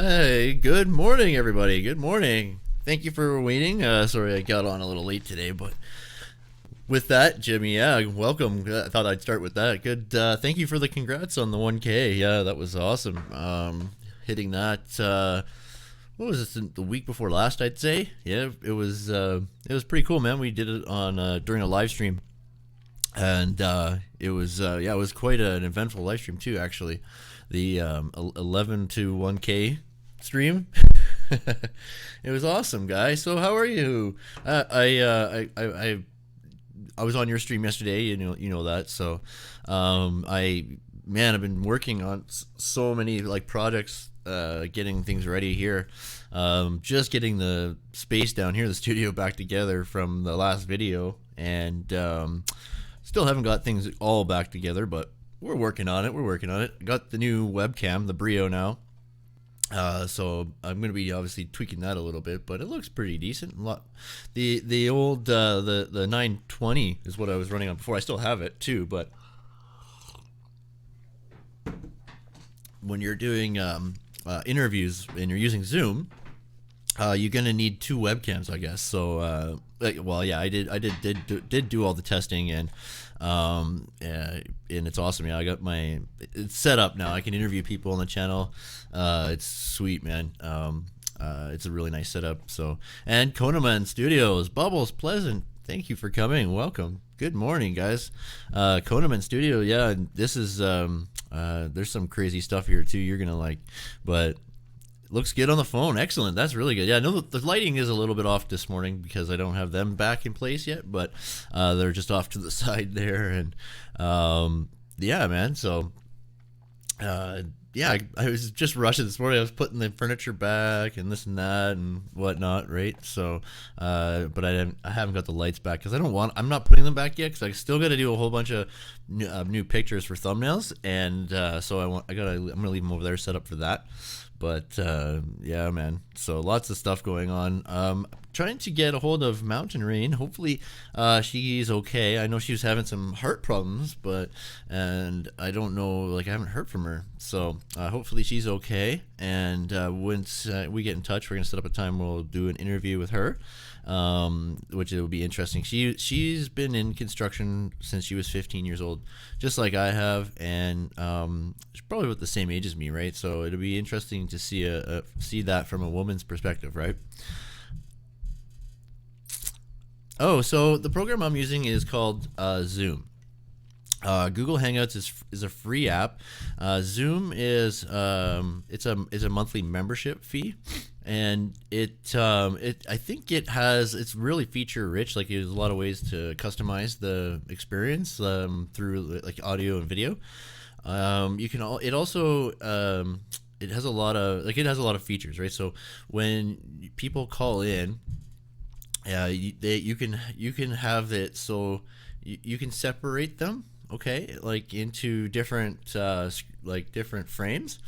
Hey, good morning, everybody. Good morning. Thank you for waiting. Sorry I got on a little late today, but with that, Jimmy, yeah, welcome. I thought I'd start with that. Good. Thank you for the congrats on the 1K. Yeah, that was awesome. Hitting that. What was this? The week before last, I'd say. Yeah, it was. It was pretty cool, man. We did it on during a live stream, and it was yeah, it was quite an eventful live stream too. Actually, the 11 to 1K stream. It was awesome, guys. So how are you? I was on your stream yesterday. You know that. So, I've been working on so many like projects, getting things ready here. Just getting the space down here, the studio back together from the last video, and still haven't got things all back together, but we're working on it. We're working on it. Got the new webcam, the Brio now. So I'm going to be obviously tweaking that a little bit, but it looks pretty decent. The old the 920 is what I was running on before. I still have it too, but when you're doing interviews and you're using Zoom, you're gonna need two webcams, I guess. So, well, yeah, I did do all the testing, and it's awesome. Yeah, I got it's set up now. I can interview people on the channel. It's sweet, man. It's a really nice setup. So, and Konaman Studios, Bubbles Pleasant, thank you for coming. Welcome. Good morning, guys. Konaman Studio, yeah. This is there's some crazy stuff here too. You're gonna like, but looks good on the phone. Excellent. That's really good. Yeah, I know the lighting is a little bit off this morning because I don't have them back in place yet, but they're just off to the side there. And yeah, man. So yeah, I was just rushing this morning. I was putting the furniture back and this and that and whatnot, right? So, but I haven't got the lights back because I'm not putting them back yet because I still got to do a whole bunch of new pictures for thumbnails, and so I'm gonna leave them over there set up for that. But yeah, man. So lots of stuff going on. Trying to get a hold of Mountain Rain. Hopefully, she's okay. I know she was having some heart problems, and I don't know. Like I haven't heard from her. So hopefully she's okay. And once we get in touch, we're gonna set up a time. We'll do an interview with her, which it will be interesting. She's been in construction since she was 15 years old, just like I have, and she's probably about the same age as me, right? So it'll be interesting to see that from a woman's perspective, right? Oh, so the program I'm using is called Zoom. Google Hangouts is a free app. Zoom is it's a monthly membership fee, and I think it's really feature rich. Like there's a lot of ways to customize the experience through like audio and video. It also it has a lot of features, right? So when people call in, you can have it so you can separate them, okay, like into different different frames,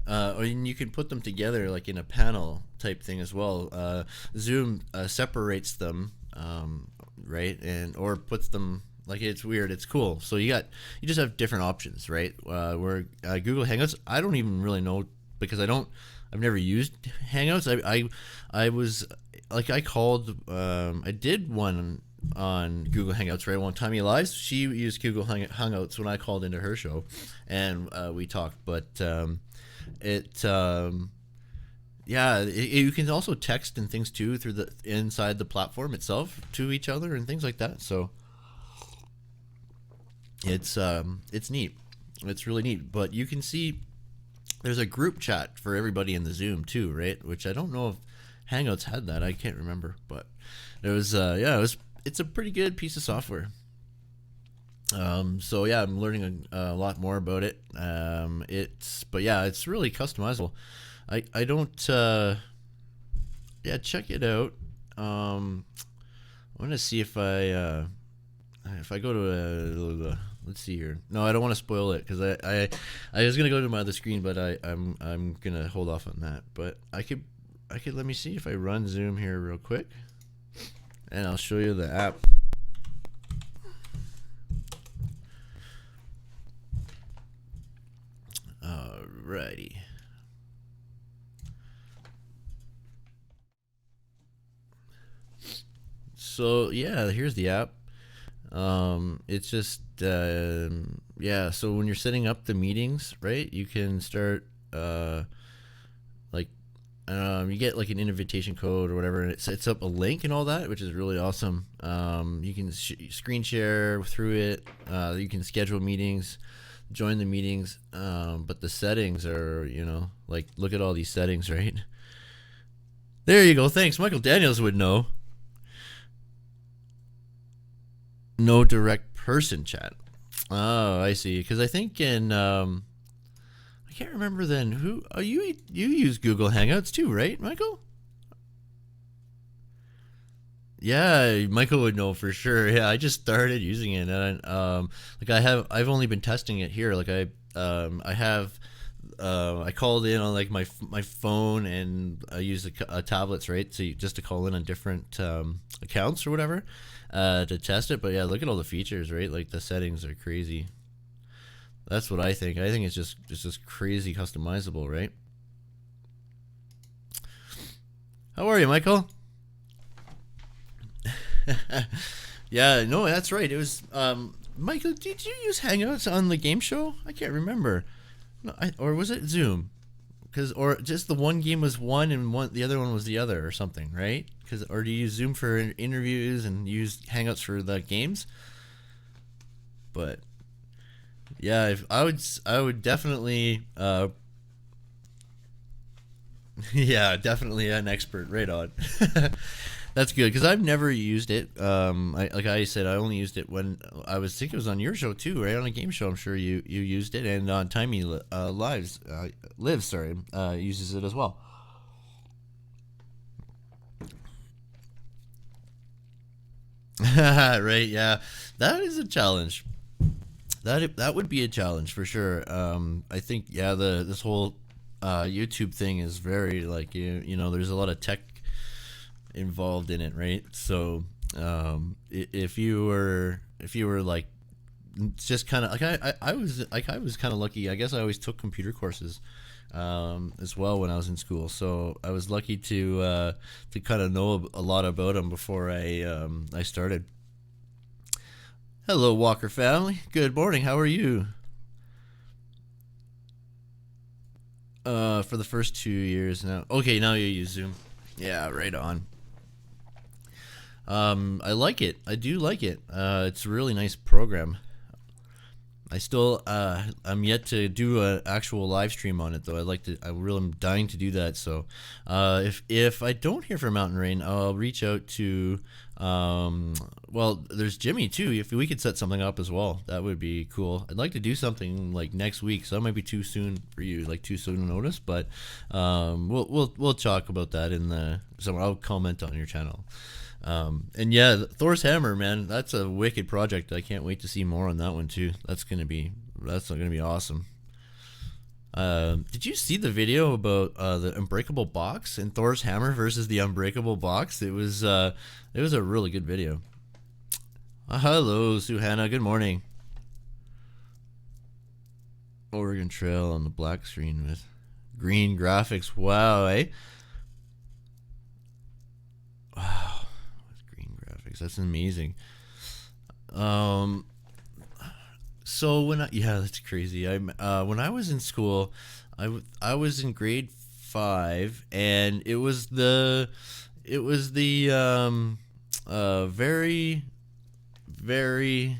or you can put them together like in a panel type thing as well. Zoom separates them, right, and or puts them like it's weird. It's cool. So you just have different options, right? Where Google Hangouts, I don't even really know because I've never used Hangouts. I was like I called I did one on Google Hangouts, right? One time live, she used Google Hangouts when I called into her show, and we talked. But you can also text and things too through the inside the platform itself to each other and things like that. So it's neat. It's really neat. But you can see there's a group chat for everybody in the Zoom too, right? Which I don't know if Hangouts had that. I can't remember, but there was it's a pretty good piece of software. So yeah, I'm learning a lot more about it. It's really customizable. I don't yeah, check it out. I'm gonna see if I go to let's see here. No, I don't want to spoil it because I was gonna go to my other screen, but I'm gonna hold off on that. But I could let me see if I run Zoom here real quick, and I'll show you the app. Alrighty. So yeah, here's the app. It's just yeah. So when you're setting up the meetings, right, you can start like you get like an invitation code or whatever, and it sets up a link and all that, which is really awesome. You can screen share through it. You can schedule meetings, join the meetings. But the settings are, like, look at all these settings, right? There you go. Thanks. Michael Daniels would know. No direct person chat. Oh, I see. Because I think I can't remember then who. Oh, you use Google Hangouts too, right, Michael? Yeah, Michael would know for sure. Yeah, I just started using it, and like I've only been testing it here. Like I have. I called in on like my phone, and I used tablets, right? So just to call in on different accounts or whatever to test it. But yeah, look at all the features, right? Like the settings are crazy. That's what I think. I think it's just crazy customizable, right? How are you, Michael? Yeah, no, that's right. It was Michael. Did you use Hangouts on the game show? I can't remember. No, or was it Zoom? Or just the one game was one and the other one was the other, or something, right? Or do you use Zoom for interviews and use Hangouts for the games? But yeah, if I would definitely yeah, definitely an expert, right on. That's good because I've never used it. Like I said, I only used it when I think it was on your show too, right? On a game show, I'm sure you used it, and on Timey Lives, sorry, uses it as well. Right? Yeah, that is a challenge. That would be a challenge for sure. I think yeah, this whole YouTube thing is very like there's a lot of tech involved in it, right? So if you were like just kind of like I was kind of lucky. I guess I always took computer courses as well when I was in school, so I was lucky to kind of know a lot about them before I started. Hello, Walker family. Good morning. How are you? For the first 2 years now. Okay, now you use Zoom. Yeah, right on. I like it. I do like it. It's a really nice program. I'm yet to do an actual live stream on it though. I really am dying to do that. So, if I don't hear from Mountain Rain, I'll reach out to, well, there's Jimmy too. If we could set something up as well, that would be cool. I'd like to do something like next week, so that might be too soon for you, like too soon to notice. But, we'll talk about that in so I'll comment on your channel. And yeah, Thor's Hammer, man, that's a wicked project. I can't wait to see more on that one too. That's gonna be awesome. Did you see the video about the Unbreakable Box and Thor's Hammer versus the Unbreakable Box? It was a really good video. Hello, Suhana. Good morning. Oregon Trail on the black screen with green graphics. Wow, eh? Wow. That's amazing. So yeah, that's crazy. When I was in school, I was in grade 5, and it was the very very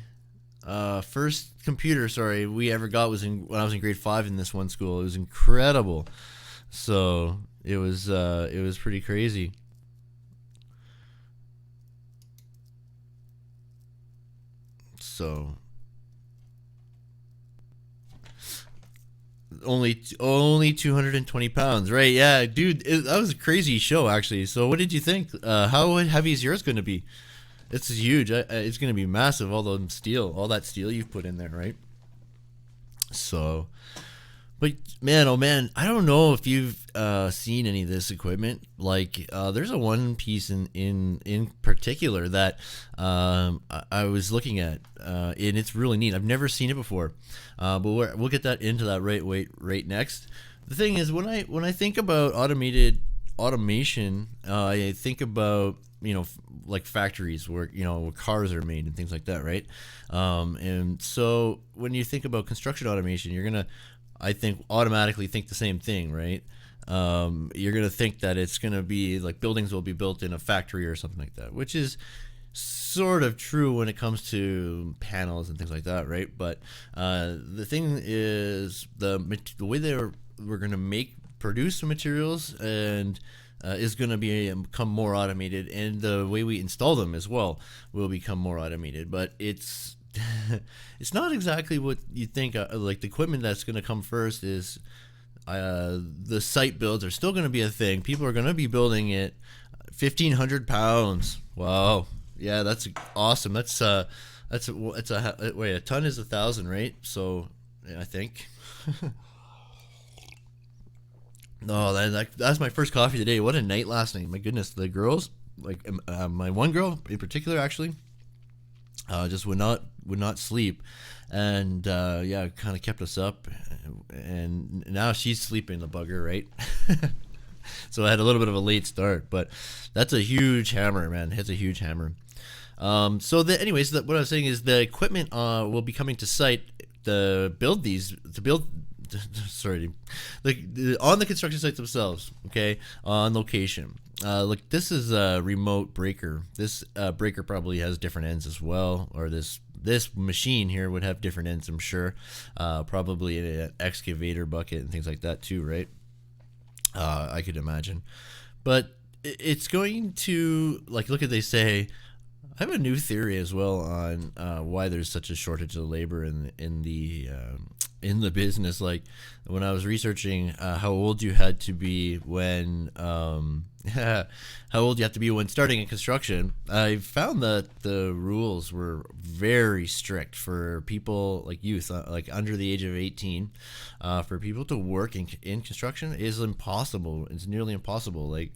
first computer, sorry, we ever got was when I was in grade 5 in this one school. It was incredible. So it was pretty crazy. So only 220 pounds, right? Yeah, dude, that was a crazy show actually. So what did you think? How heavy is yours going to be? It's huge. It's going to be massive. All that steel you've put in there, right? So, but man, oh man, I don't know if you've seen any of this equipment. Like, there's a one piece in particular that I was looking at, and it's really neat. I've never seen it before, but we'll get into that right next. The thing is, when I think about automated automation, I think about, like factories where, where cars are made and things like that, right? And so when you think about construction automation, you're gonna, I think, automatically think the same thing, right? You're gonna think that it's gonna be like buildings will be built in a factory or something like that, which is sort of true when it comes to panels and things like that, right? But the thing is, the way we're gonna produce the materials and is going to become more automated, and the way we install them as well will become more automated. But it's it's not exactly what you think. Like the equipment that's going to come first is the site builds are still going to be a thing. People are going to be building it 1,500 pounds. Wow, yeah, that's awesome. Wait, a ton is 1,000, right? So yeah, I think. No, that's my first coffee today. What a night last night! My goodness, the girls, like my one girl in particular, actually, just would not sleep, and yeah, kind of kept us up, and now she's sleeping, the bugger, right? So I had a little bit of a late start, but that's a huge hammer, man. It's a huge hammer. Anyways, what I was saying is the equipment will be coming to site to build sorry, on the construction sites themselves, okay, on location. Look, this is a remote breaker. This breaker probably has different ends as well, or this machine here would have different ends, I'm sure. Probably an excavator bucket and things like that too, right? I could imagine. But it's going to, like, look at, they say, I have a new theory as well on why there's such a shortage of labor in the business. Like when I was researching how old you had to be when starting in construction, I found that the rules were very strict for people like youth, like under the age of 18. For people to work in construction is impossible. It's nearly impossible. Like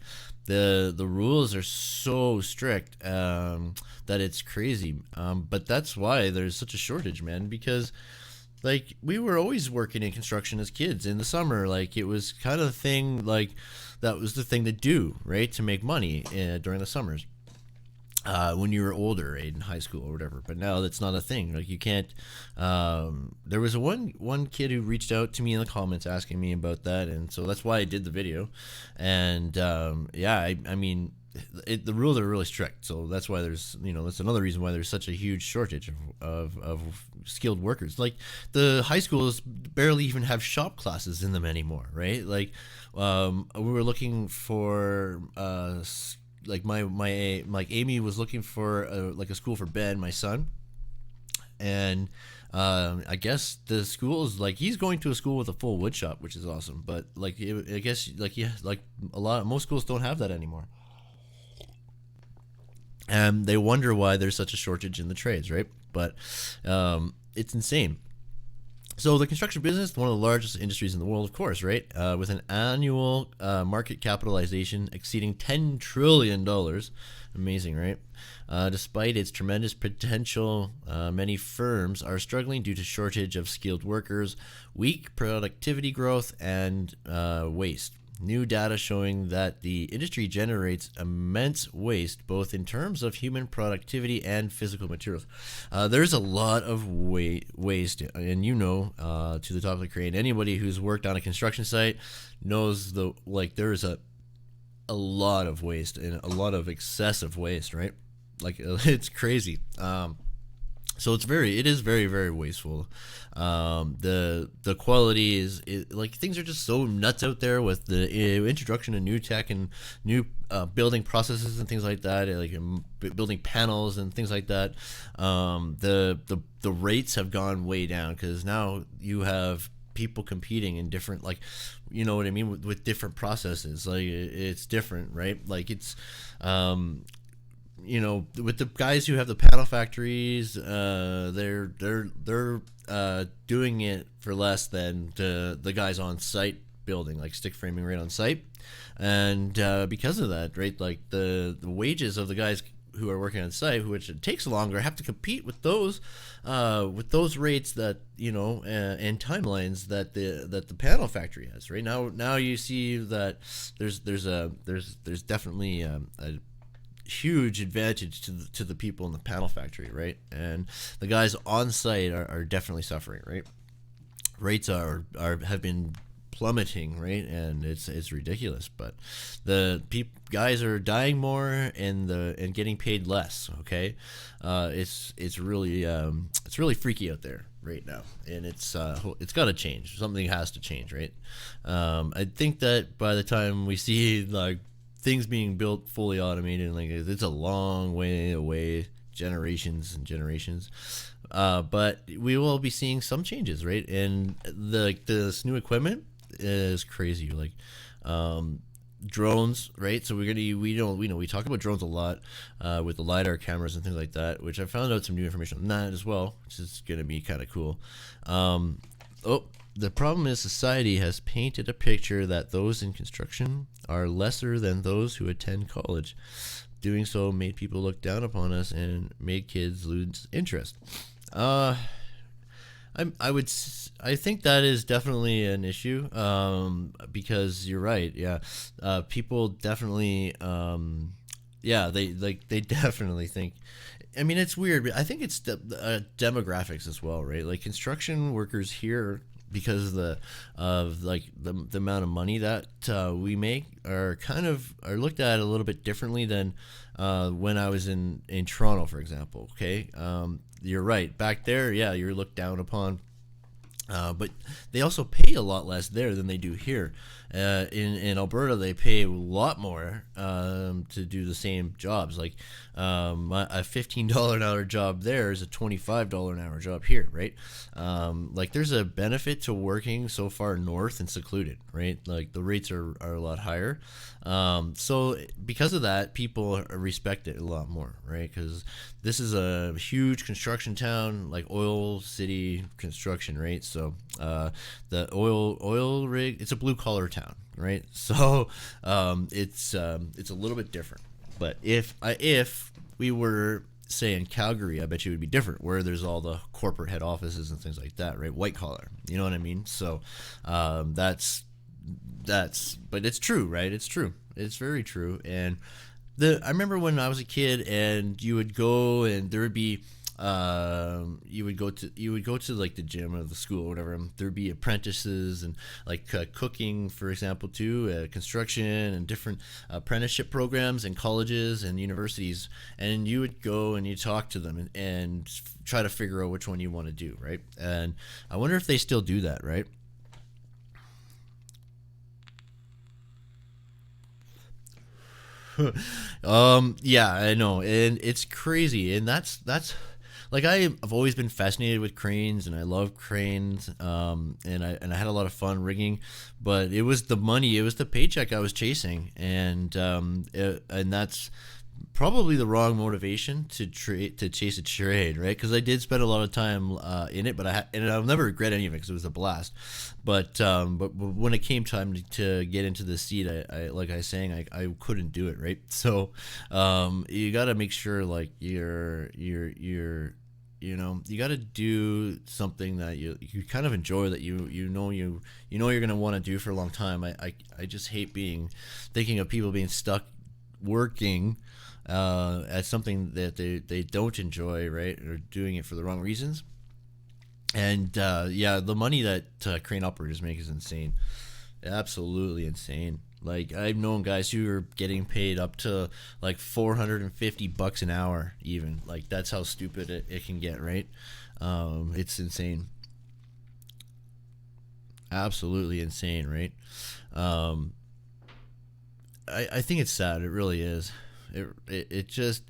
the rules are so strict that it's crazy. But that's why there's such a shortage, man, because like we were always working in construction as kids in the summer. Like it was kind of the thing, like that was the thing to do, right, to make money during the summers when you were older, right, in high school or whatever. But now that's not a thing. Like you can't. There was one kid who reached out to me in the comments asking me about that, and so that's why I did the video. And yeah, I mean, the rules are really strict, so that's why that's another reason why there's such a huge shortage of skilled workers. Like the high schools barely even have shop classes in them anymore, right? Like we were looking for like like Amy was looking for like a school for Ben, my son, and I guess the school is like he's going to a school with a full wood shop, which is awesome. But like I guess like yeah, like most schools don't have that anymore. And they wonder why there's such a shortage in the trades, right? But it's insane. So the construction business, one of the largest industries in the world, of course, right? With an annual market capitalization exceeding $10 trillion. Amazing, right? Despite its tremendous potential, many firms are struggling due to shortage of skilled workers, weak productivity growth, and waste. New data showing that the industry generates immense waste, both in terms of human productivity and physical materials. There's a lot of waste, and to the top of the crane. Anybody who's worked on a construction site knows there's a lot of waste and a lot of excessive waste, right? Like it's crazy. So it is very, very wasteful. The quality is like things are just so nuts out there with the introduction of new tech and new building processes and things like that, like building panels and things like that. The rates have gone way down because now you have people competing in different, like, you know what I mean, with different processes. Like it's different, right? Like it's with the guys who have the panel factories, they're doing it for less than the guys on site building, like stick framing right on site, and because of that, right, like the wages of the guys who are working on site, which it takes longer, have to compete with those rates that and timelines that the panel factory has. Right now, you see that there's definitely a huge advantage to the people in the panel factory, right? And the guys on site are definitely suffering, right? Rates have been plummeting, right? And it's ridiculous, but the guys are dying more and getting paid less. Okay, it's really freaky out there right now, and it's got to change. Something has to change, right? I think that by the time we see like things being built fully automated, like it's a long way away, generations and generations. But we will be seeing some changes, right? And this new equipment is crazy. Like drones, right? So we talk about drones a lot with the lidar cameras and things like that, which I found out some new information on that as well, which is going to be kind of cool. The problem is society has painted a picture that those in construction are lesser than those who attend college. Doing so made people look down upon us and made kids lose interest. I think that is definitely an issue, because you're right. Yeah, people definitely, they definitely think. I mean, it's weird, but I think it's demographics as well, right? Like construction workers here, because of the amount of money that we make, are looked at a little bit differently than when I was in Toronto, for example. Okay, you're right. Back there, yeah, you're looked down upon. But they also pay a lot less there than they do here. In Alberta, they pay a lot more to do the same jobs. Like a $15 an hour job there is a $25 an hour job here, right? Like there's a benefit to working so far north and secluded, right? Like the rates are a lot higher. So because of that, people respect it a lot more, right? Because this is a huge construction town, like oil city construction, right? So the oil rig, it's a blue collar town, right? So it's a little bit different. But if we were, say, in Calgary, I bet you it would be different, where there's all the corporate head offices and things like that, right? White collar, you know what I mean? So that's but it's true, right? It's true. It's very true. And I remember when I was a kid, and you would go, and there would be you would go to like the gym or the school or whatever, and there'd be apprentices and like cooking, for example, too, construction and different apprenticeship programs in colleges and universities, and you would go and you talk to them and try to figure out which one you want to do, right? And I wonder if they still do that, right? Yeah, I know, and it's crazy, and that's like I've always been fascinated with cranes, and I love cranes, and I had a lot of fun rigging, but it was the money, it was the paycheck I was chasing, and that's probably the wrong motivation to chase a trade, right? Because I did spend a lot of time in it, but and I'll never regret any of it because it was a blast. But when it came time to get into the seat, I like I was saying, I couldn't do it, right? So you got to make sure like you're you got to do something that you kind of enjoy, that you know you're going to want to do for a long time. I just hate thinking of people being stuck working at something that they don't enjoy, right? Or doing it for the wrong reasons. And yeah, the money that crane operators make is insane. Absolutely insane. Like I've known guys who are getting paid up to like $450 an hour, even. Like that's how stupid it can get, right? It's insane. Absolutely insane, right? Um, I think it's sad. It really is. It just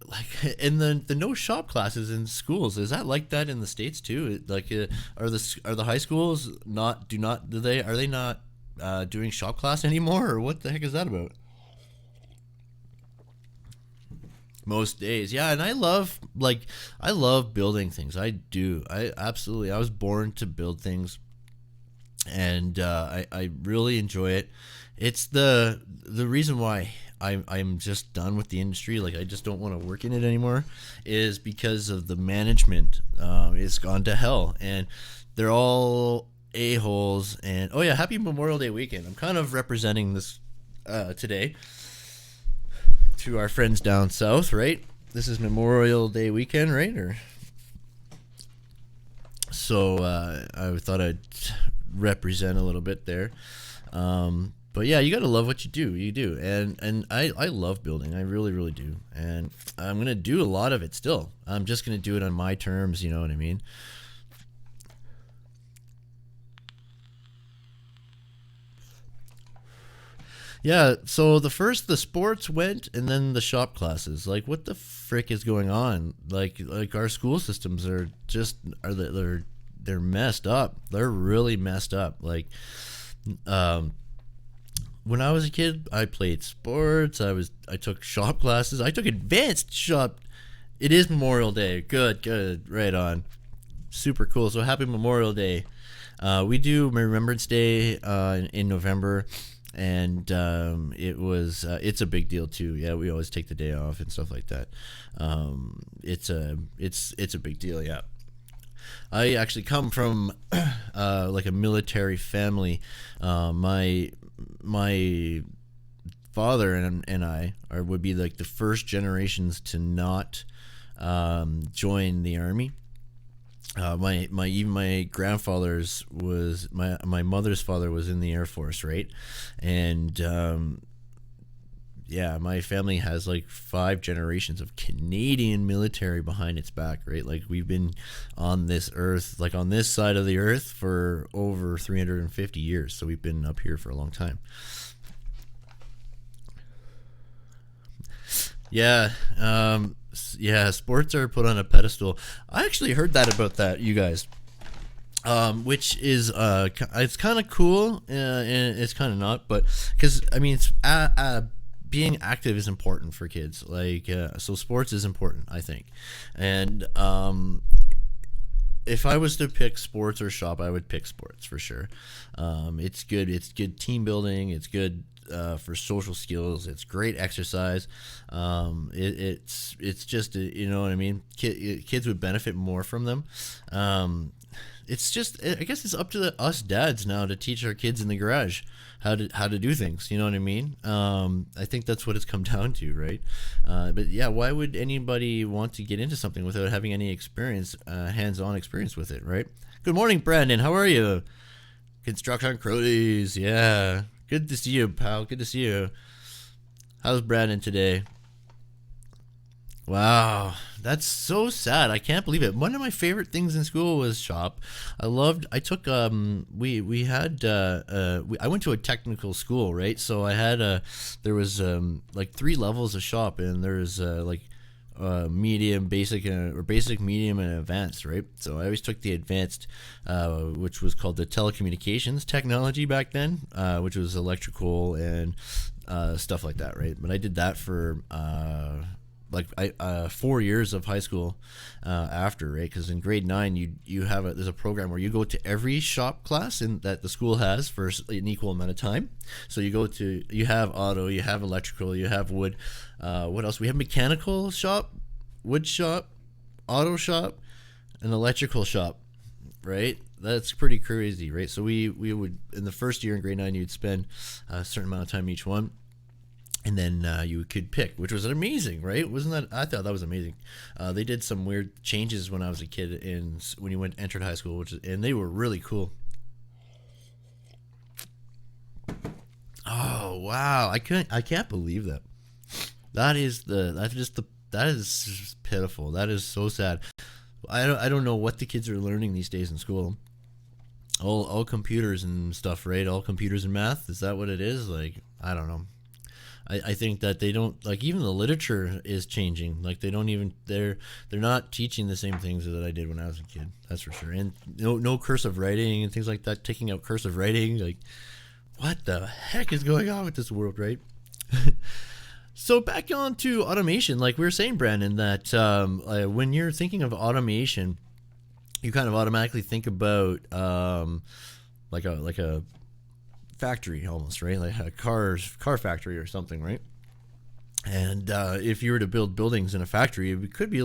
like, and the no shop classes in schools, is that like that in the States too? Like are the high schools not do they are they not doing shop class anymore, or what the heck is that about? Most days, yeah. And I love building things. I do. I was born to build things, and I really enjoy it. It's the reason why I'm just done with the industry. Like I just don't want to work in it anymore. Is because of the management. It's gone to hell, and they're all a-holes. And oh yeah, happy Memorial Day weekend. I'm kind of representing this today to our friends down south, right? This is Memorial Day weekend, right? Or so I thought I'd represent a little bit there. But yeah, you gotta love what you do. You do, and I love building. I really, really do, and I'm gonna do a lot of it still. I'm just gonna do it on my terms. You know what I mean? Yeah. So the sports went, and then the shop classes. Like, what the frick is going on? Like our school systems are just they're messed up. They're really messed up. Like, um, when I was a kid, I played sports. I took shop classes. I took advanced shop. It is Memorial Day. Good, good, right on. Super cool. So happy Memorial Day. We do Remembrance Day in November, and it's a big deal too. Yeah, we always take the day off and stuff like that. It's a big deal. Yeah. I actually come from like a military family. My father and I would be like the first generations to not join the army. My grandfather's was my mother's father was in the Air Force, right? And yeah, my family has like 5 generations of Canadian military behind its back, right? Like we've been on this earth, like on this side of the earth for over 350 years. So we've been up here for a long time. Yeah, yeah, sports are put on a pedestal. I actually heard that about that, you guys. Which is it's kind of cool, and it's kind of not, but because I mean, being active is important for kids. Like, so sports is important, I think. And if I was to pick sports or shop, I would pick sports for sure. It's good. It's good team building. It's good for social skills. It's great exercise. It's just you know what I mean. Kids would benefit more from them. It's just I guess it's up to us dads now to teach our kids in the garage how to do things. You know what I mean? I think that's what it's come down to, right? But yeah, why would anybody want to get into something without having any experience, hands-on experience with it, right? Good morning, Brandon. How are you? Construction Kronies. Yeah. Good to see you, pal. Good to see you. How's Brandon today? Wow, that's so sad. I can't believe it. One of my favorite things in school was shop. I took we had I went to a technical school, right? So I had there was like 3 levels of shop, and there's like medium, basic, or basic, medium, and advanced, right? So I always took the advanced, which was called the telecommunications technology back then, which was electrical and stuff like that, right? But I did that for 4 years of high school after, right? Because in grade 9 you have there's a program where you go to every shop class that the school has for an equal amount of time. So you have auto, you have electrical, you have wood. What else? We have mechanical shop, wood shop, auto shop, and electrical shop, right? That's pretty crazy, right? So we would, in the first year in grade 9, you'd spend a certain amount of time each one. And then you could pick, which was amazing, right? Wasn't that? I thought that was amazing. They did some weird changes when I was a kid, when you entered high school, and they were really cool. Oh wow, I can't believe that. That is pitiful. That is so sad. I don't know what the kids are learning these days in school. All computers and stuff, right? All computers and math. Is that what it is? Like, I don't know. I think that they don't, like, even the literature is changing. Like, they're not teaching the same things that I did when I was a kid. That's for sure. And no cursive writing and things like that. Taking out cursive writing, like, what the heck is going on with this world, right? So back on to automation, like we were saying, Brandon, that when you're thinking of automation, you kind of automatically think about like a factory almost, right? Like a car factory or something, right? And if you were to build buildings in a factory, it could be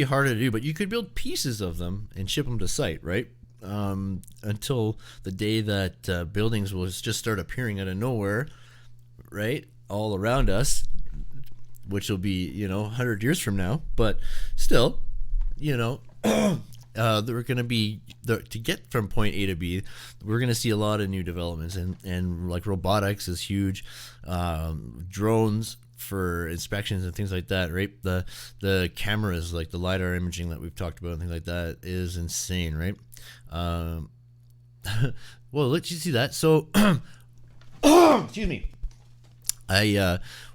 harder to do, but you could build pieces of them and ship them to site, right? Until the day that buildings will just start appearing out of nowhere, right, all around us, which will be 100 years from now. But still, they're going to be to get from point A to B. We're going to see a lot of new developments, and like robotics is huge, drones for inspections and things like that, right? The cameras, like the lidar imaging that we've talked about and things like that, is insane, right? Well, let you see that. So, excuse me.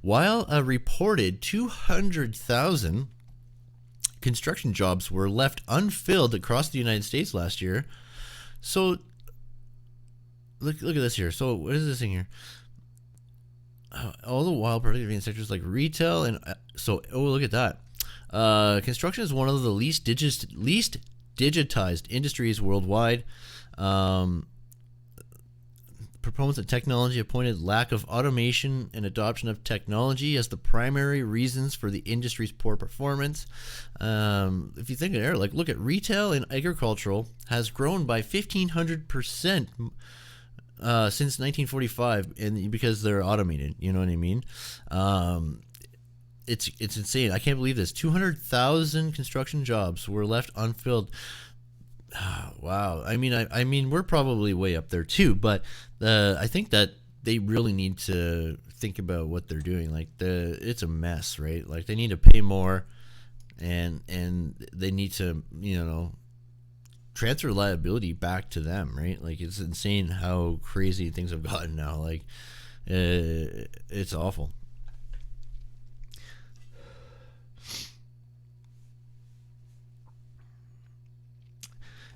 While a reported 200,000 construction jobs were left unfilled across the United States last year. So look at this here. So what is this thing here? All the while productivity in sectors like retail and look at that. Construction is one of the least digitized industries worldwide. Proponents of technology have pointed lack of automation and adoption of technology as the primary reasons for the industry's poor performance. If you think of it, like look at retail and agricultural has grown by 1,500% since 1945, and because they're automated, you know what I mean? It's insane. I can't believe this. 200,000 construction jobs were left unfilled. Wow. I mean, we're probably way up there too, but I think that they really need to think about what they're doing. Like it's a mess, right? Like they need to pay more, and they need to transfer liability back to them, right? Like it's insane how crazy things have gotten now. Like it's awful.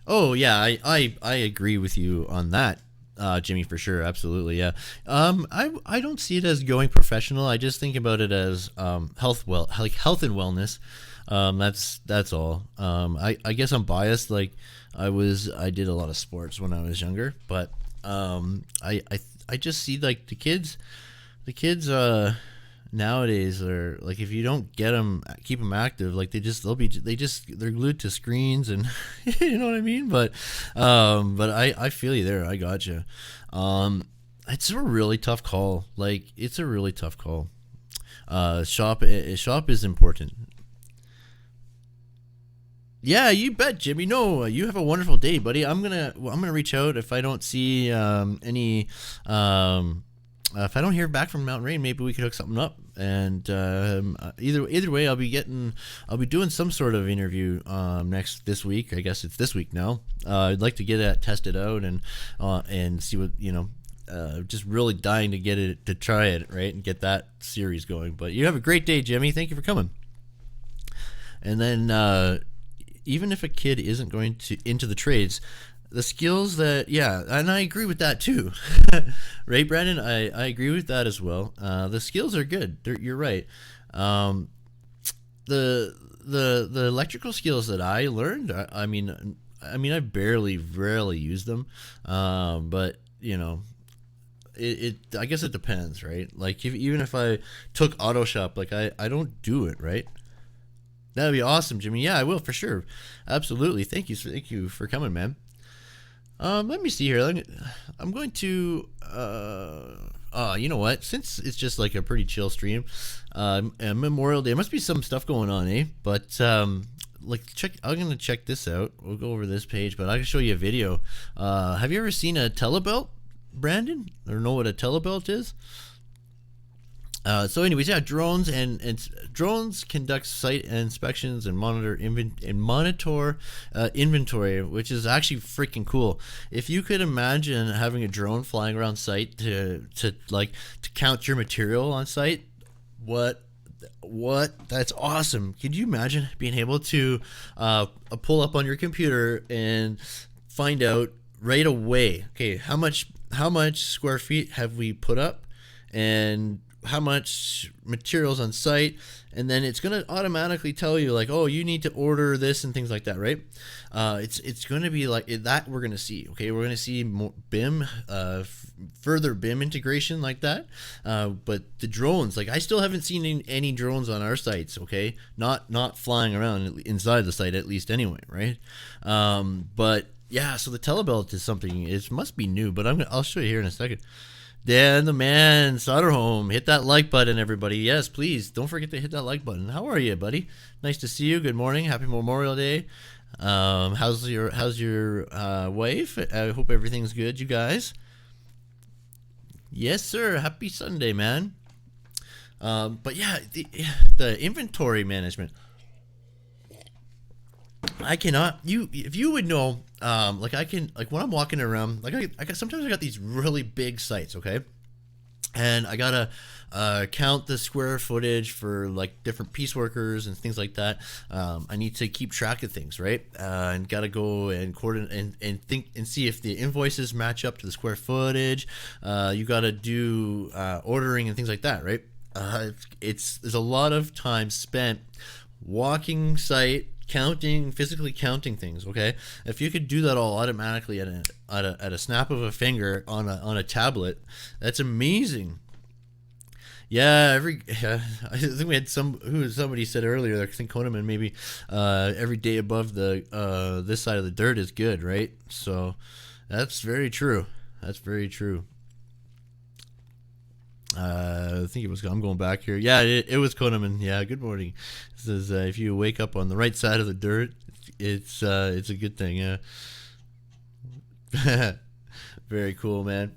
Oh yeah, I agree with you on that, Jimmy, for sure, absolutely, yeah. I don't see it as going professional. I just think about it as health and wellness. That's all. I guess I'm biased. Like I did a lot of sports when I was younger, but I just see like the kids nowadays are like, if you don't keep them active, like they're glued to screens, and you know what I mean. But I feel you there. I got you. It's a really tough call. Like it's a really tough call. Shop is important. Yeah, you bet, Jimmy. No, you have a wonderful day, buddy. I'm gonna reach out if I don't see any. If I don't hear back from Mountain Rain, maybe we could hook something up. And either way, I'll be doing some sort of interview this week. I guess it's this week now. I'd like to get that tested out and see what just really dying to get it, to try it, right, and get that series going. But you have a great day, Jimmy. Thank you for coming. And then even if a kid isn't going into the trades, the skills that, yeah, and I agree with that too. Right, Brandon? I agree with that as well. The skills are good. You're right. The electrical skills that I learned, I mean I rarely use them. But it I guess it depends, right? Like even if I took auto shop, like I don't do it, right? That'd be awesome, Jimmy. Yeah, I will for sure. Absolutely. Thank you for coming, man. Let me see here. I'm going to, you know what? Since it's just like a pretty chill stream, Memorial Day, must be some stuff going on, eh? But I'm gonna check this out. We'll go over this page, but I can show you a video. Have you ever seen a telebelt, Brandon? Or know what a telebelt is? So anyways, yeah, drones drones conduct site inspections and monitor inventory, which is actually freaking cool. If you could imagine having a drone flying around site to count your material on site, what that's awesome. Could you imagine being able to pull up on your computer and find out right away, okay, how much square feet have we put up, and how much materials on site, and then it's going to automatically tell you like, oh, you need to order this and things like that, right? It's going to be like that. We're going to see. Okay, we're going to see more BIM, further BIM integration like that. But the drones, like I still haven't seen any drones on our sites. Okay, not flying around inside the site at least anyway, right? But yeah, so the telebelt is something. It must be new, but I'll show you here in a second. Dan the man, Soderholm, hit that like button, everybody. Yes, please don't forget to hit that like button. How are you, buddy? Nice to see you. Good morning. Happy Memorial Day. How's your wife? I hope everything's good, you guys. Yes, sir. Happy Sunday, man. But yeah, the inventory management. I cannot. If you would know, like I can, like when I'm walking around, like sometimes I got these really big sites, okay, and I gotta count the square footage for like different pieceworkers and things like that. I need to keep track of things, right? And gotta go and coordinate and think and see if the invoices match up to the square footage. You gotta do ordering and things like that, right? There's a lot of time spent walking site, physically counting things. Okay, if you could do that all automatically at a snap of a finger on a tablet, that's amazing. Yeah, I think we had somebody said earlier. I think Koneman maybe every day above the this side of the dirt is good, right? So that's very true. That's very true. I think it was. I'm going back here. Yeah, it was Koneman. Yeah, good morning. It says if you wake up on the right side of the dirt, it's a good thing. Yeah. Very cool, man.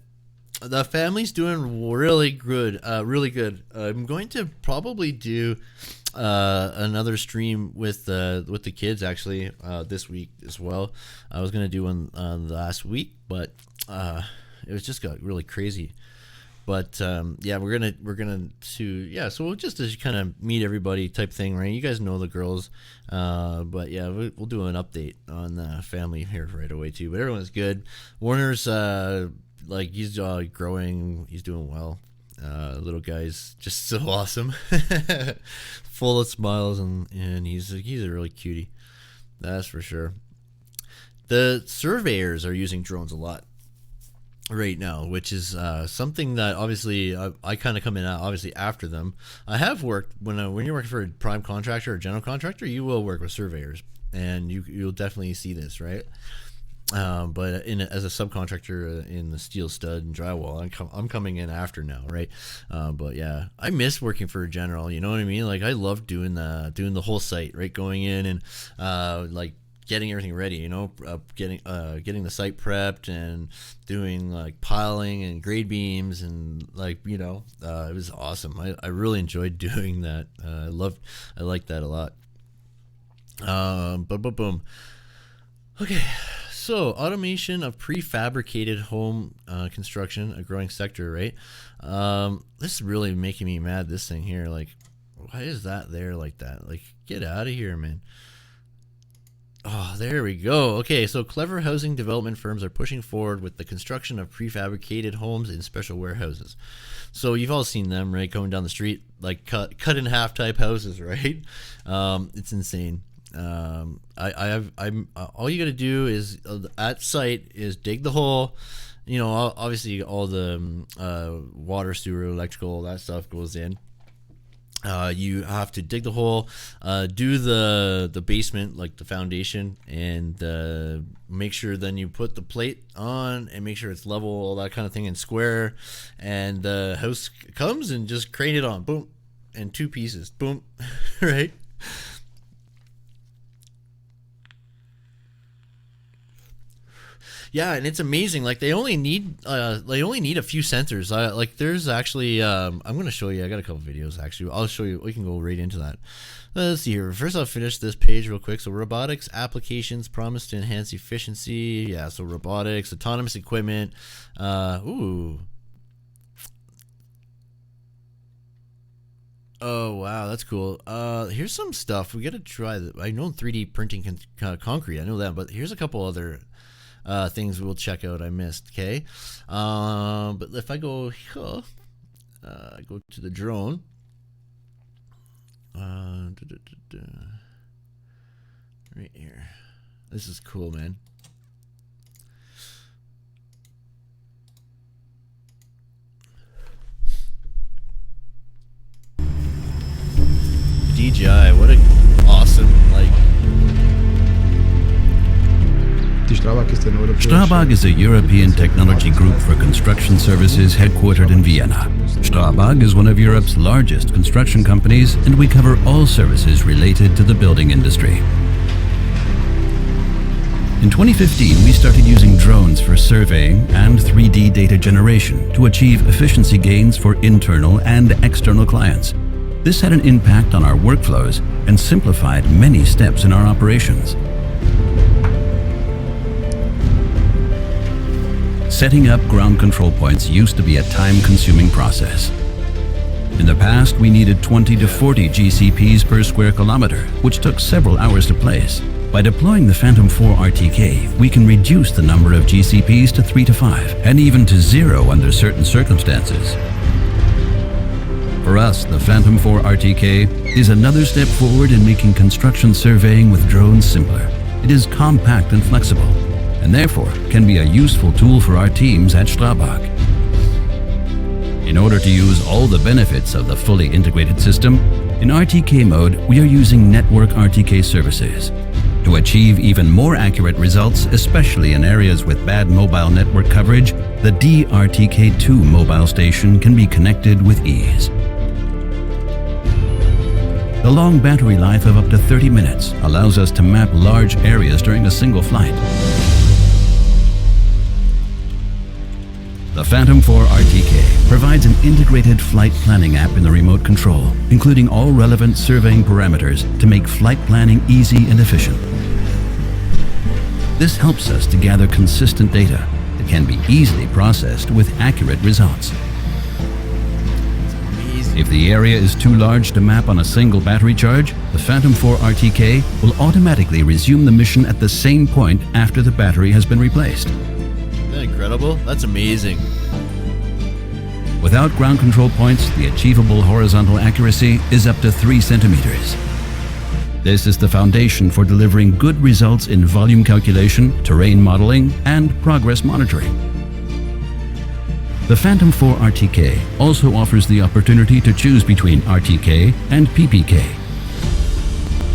The family's doing really good. Really good. I'm going to probably do another stream with the kids actually this week as well. I was gonna do one last week, but it was just got really crazy. But yeah, we're gonna so we'll just kind of meet everybody type thing, right? You guys know the girls, but yeah, we'll do an update on the family here right away too. But everyone's good. Warner's like he's growing, he's doing well. Little guy's just so awesome, full of smiles, and he's a really cutie, that's for sure. The surveyors are using drones a lot right now, which is something that obviously I kind of come in obviously after them. I have worked when you're working for a prime contractor or general contractor, you will work with surveyors, and you'll definitely see this, right? But as a subcontractor in the steel stud and drywall, I'm coming in after now, right? But yeah, I miss working for a general. You know what I mean? Like I love doing the whole site, right? Going in and like getting everything ready, you know, getting the site prepped and doing like piling and grade beams and like, you know, it was awesome. I really enjoyed doing that. I liked that a lot. Boom. Okay, so automation of prefabricated home construction, a growing sector, right? This is really making me mad. This thing here, like, why is that there like that? Like, get out of here, man. Oh, there we go. Okay, so clever housing development firms are pushing forward with the construction of prefabricated homes in special warehouses. So you've all seen them, right? Going down the street, like cut in half type houses, right? It's insane. I'm all you got to do is at site is dig the hole. You know, obviously all the water, sewer, electrical, all that stuff goes in. You have to dig the hole, do the basement, like the foundation, and make sure then you put the plate on and make sure it's level, all that kind of thing, and square. And the house comes and just crane it on, boom, in two pieces, boom, right? Yeah, and it's amazing. Like they only need a few sensors. Like there's actually I'm gonna show you. I got a couple videos actually. I'll show you. We can go right into that. Let's see here. First, I'll finish this page real quick. So robotics applications promise to enhance efficiency. Yeah. So robotics, autonomous equipment. Ooh. Oh wow, that's cool. Here's some stuff we gotta try. I know 3D printing concrete. I know that, but here's a couple other things we'll check out I missed. Okay, but if I go here, Go to the drone. Right here. This is cool, man. DJI, what a awesome, like... Strabag is a European technology group for construction services headquartered in Vienna. Strabag is one of Europe's largest construction companies, and we cover all services related to the building industry. In 2015, we started using drones for surveying and 3D data generation to achieve efficiency gains for internal and external clients. This had an impact on our workflows and simplified many steps in our operations. Setting up ground control points used to be a time-consuming process. In the past, we needed 20 to 40 GCPs per square kilometer, which took several hours to place. By deploying the Phantom 4 RTK, we can reduce the number of GCPs to 3 to 5, and even to 0 under certain circumstances. For us, the Phantom 4 RTK is another step forward in making construction surveying with drones simpler. It is compact and flexible, and therefore can be a useful tool for our teams at Strabag. In order to use all the benefits of the fully integrated system, in RTK mode, we are using network RTK services. To achieve even more accurate results, especially in areas with bad mobile network coverage, the DRTK2 mobile station can be connected with ease. The long battery life of up to 30 minutes allows us to map large areas during a single flight. The Phantom 4 RTK provides an integrated flight planning app in the remote control, including all relevant surveying parameters to make flight planning easy and efficient. This helps us to gather consistent data that can be easily processed with accurate results. If the area is too large to map on a single battery charge, the Phantom 4 RTK will automatically resume the mission at the same point after the battery has been replaced. Isn't that incredible? That's amazing. Without ground control points, the achievable horizontal accuracy is up to 3 centimeters. This is the foundation for delivering good results in volume calculation, terrain modeling, and progress monitoring. The Phantom 4 RTK also offers the opportunity to choose between RTK and PPK.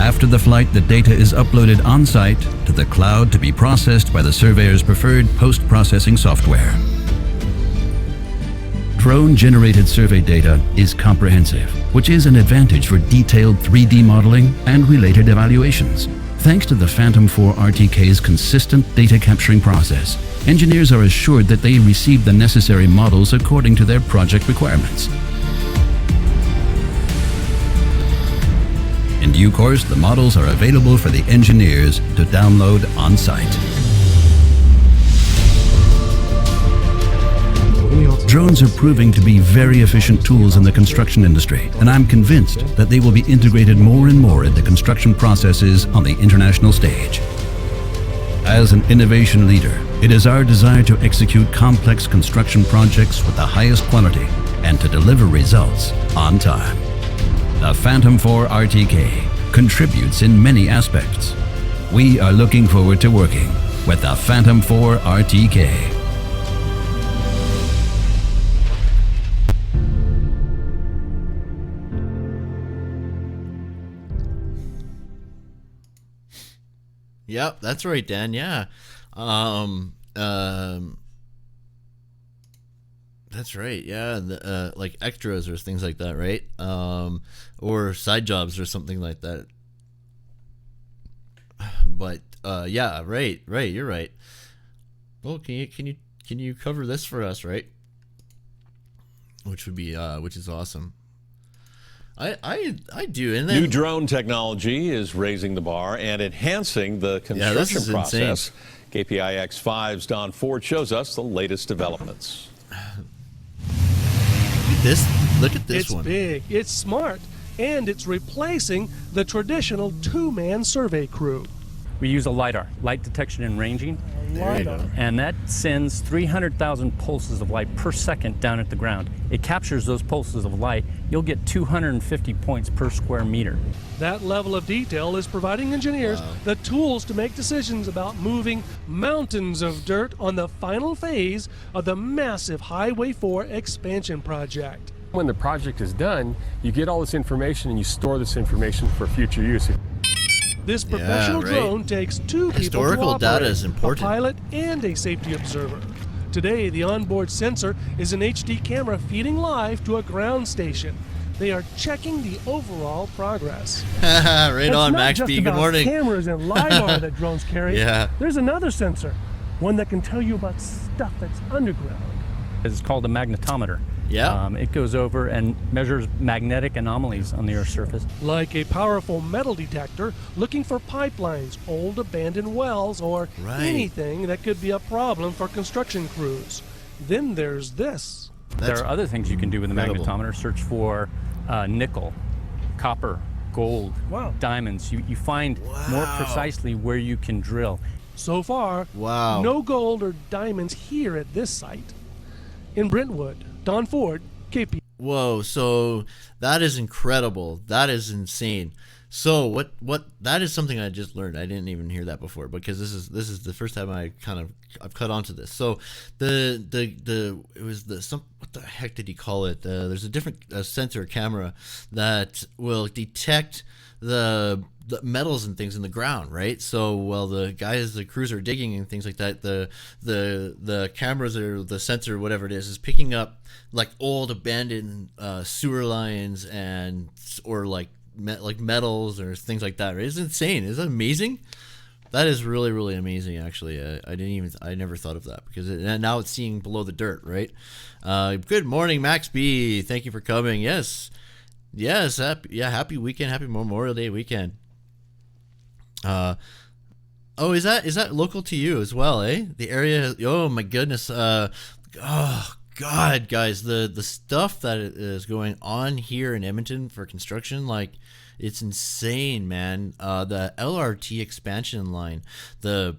After the flight, the data is uploaded on-site to the cloud to be processed by the surveyor's preferred post-processing software. Drone-generated survey data is comprehensive, which is an advantage for detailed 3D modeling and related evaluations. Thanks to the Phantom 4 RTK's consistent data capturing process, engineers are assured that they receive the necessary models according to their project requirements. In due course, the models are available for the engineers to download on-site. Drones are proving to be very efficient tools in the construction industry, and I'm convinced that they will be integrated more and more into construction processes on the international stage. As an innovation leader, it is our desire to execute complex construction projects with the highest quality and to deliver results on time. The Phantom 4 RTK contributes in many aspects. We are looking forward to working with the Phantom 4 RTK. Yep, that's right, Dan. Yeah. That's right. Yeah, like extras or things like that, right? Or side jobs or something like that. But yeah, right. You're right. Well, can you cover this for us, right? Which would be which is awesome. I do. And then new drone technology is raising the bar and enhancing the construction process. Insane. KPI X5's Don Ford shows us the latest developments. Look at this it's one. It's big, it's smart, and it's replacing the traditional two-man survey crew. we use a LiDAR, light detection and ranging. There you go. And that sends 300,000 pulses of light per second down at the ground. It captures those pulses of light. You'll get 250 points per square meter. That level of detail is providing engineers the tools to make decisions about moving mountains of dirt on the final phase of the massive Highway 4 expansion project. When the project is done, you get all this information and you store this information for future use. This professional right. drone takes two people Historical to operate, data is important. a pilot and a safety observer. Today, the onboard sensor is an HD camera feeding live to a ground station. They are checking the overall progress. Right on, Max It's not B. just Good about morning. cameras and LiDAR that drones carry. Yeah. There's another sensor, one that can tell you about stuff that's underground. It's called a magnetometer. Yeah. It goes over and measures magnetic anomalies on the Earth's surface. Like a powerful metal detector looking for pipelines, old abandoned wells, or Right. anything that could be a problem for construction crews. Then there's this. There are other things you can do with the incredible. magnetometer. Search for nickel, copper, gold, Wow. diamonds. You find more precisely where you can drill. So far, Wow. no gold or diamonds here at this site. In Brentwood, Don Ford, KP. Whoa, so that is incredible. That is insane. So what that is something I just learned. I didn't even hear that before, because this is the first time I've cut onto this. So it was what the heck did he call it? There's a different sensor camera that will detect the metals and things in the ground, right? So while the crews are digging and things like that, the cameras or the sensor, whatever it is picking up like old abandoned sewer lines or like metals or things like that. Right? It's insane. Isn't that amazing? That is really, really amazing. Actually, I never thought of that, because now it's seeing below the dirt, right? Good morning, Max B. Thank you for coming. Yes. Happy weekend. Happy Memorial Day weekend. Is that local to you as well, eh? The area. Oh my goodness. Oh God, guys, the stuff that is going on here in Edmonton for construction, like, it's insane, man. The LRT expansion line, the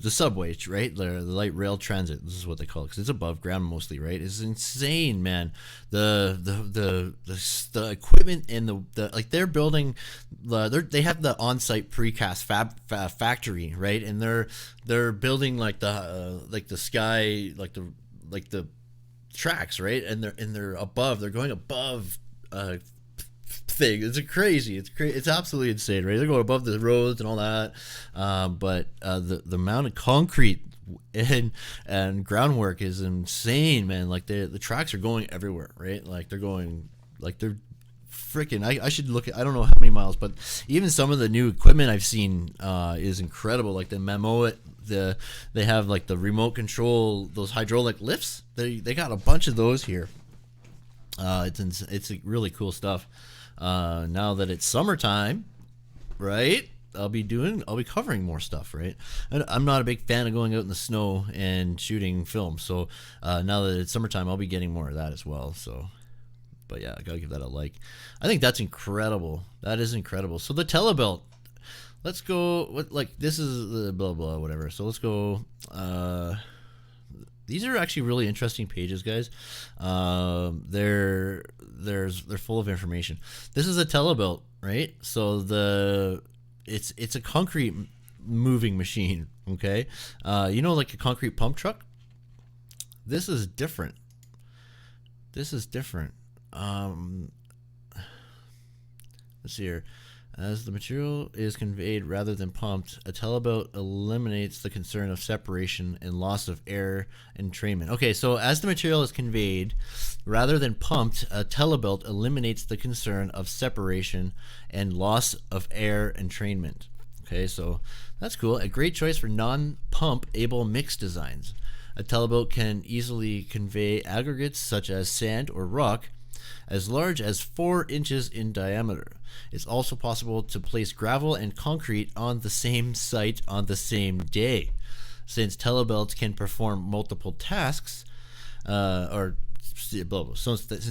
subway, right? The light rail transit. This is what they call it, because it's above ground mostly, right? It's insane, man. The equipment and the like, they're building. They have the on-site precast factory, right? And they're building like the sky, like the tracks, right? And they're above. They're going above. Thing. It's crazy. It's absolutely insane, right? They're going above the roads and all that, but the amount of concrete and groundwork is insane, man. Like the tracks are going everywhere, right? Like they're freaking. I should look at. I don't know how many miles, but even some of the new equipment I've seen is incredible. Like the Mammoet. They have like the remote control, those hydraulic lifts. They got a bunch of those here. It's really cool stuff. Now that it's summertime, right? I'll be covering more stuff, right? And I'm not a big fan of going out in the snow and shooting film. So now that it's summertime, I'll be getting more of that as well. So, but yeah, I gotta give that a like. I think that's incredible. That is incredible. So the telebelt. Let's go. This is the blah blah whatever. So let's go. These are actually really interesting pages, guys. They're full of information. This is a telebelt, right? So it's a concrete moving machine. Okay, like a concrete pump truck. This is different. Let's see here. As the material is conveyed rather than pumped, a telebelt eliminates the concern of separation and loss of air entrainment. Okay, so as the material is conveyed rather than pumped, a telebelt eliminates the concern of separation and loss of air entrainment. Okay, so that's cool. A great choice for non-pump able mix designs. A telebelt can easily convey aggregates such as sand or rock as large as 4 inches in diameter. It's also possible to place gravel and concrete on the same site on the same day. Since telebelts can perform multiple tasks, since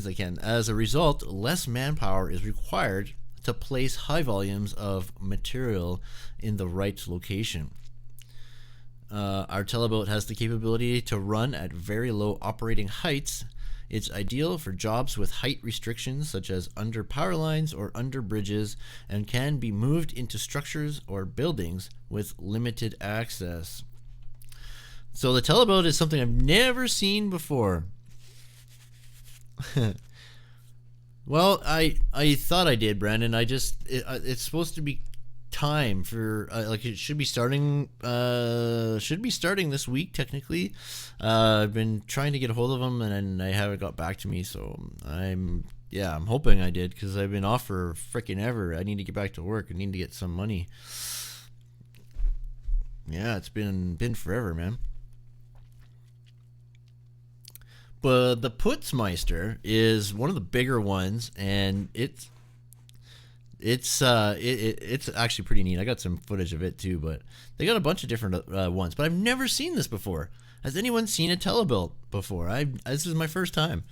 they can, as a result, less manpower is required to place high volumes of material in the right location. Our teleboat has the capability to run at very low operating heights. It's ideal for jobs with height restrictions, such as under power lines or under bridges, and can be moved into structures or buildings with limited access. So the teleboat is something I've never seen before. Well, I thought I did, Brandon. It's supposed to be time for it should be starting this week technically. I've been trying to get a hold of them and I haven't got back to me, so I'm hoping I did, because I've been off for freaking ever. I need to get back to work. I need to get some money. Yeah, it's been forever, man. But the Putzmeister is one of the bigger ones, and it's actually pretty neat. I got some footage of it too, but they got a bunch of different ones. But I've never seen this before. Has anyone seen a teleboat before? This is my first time.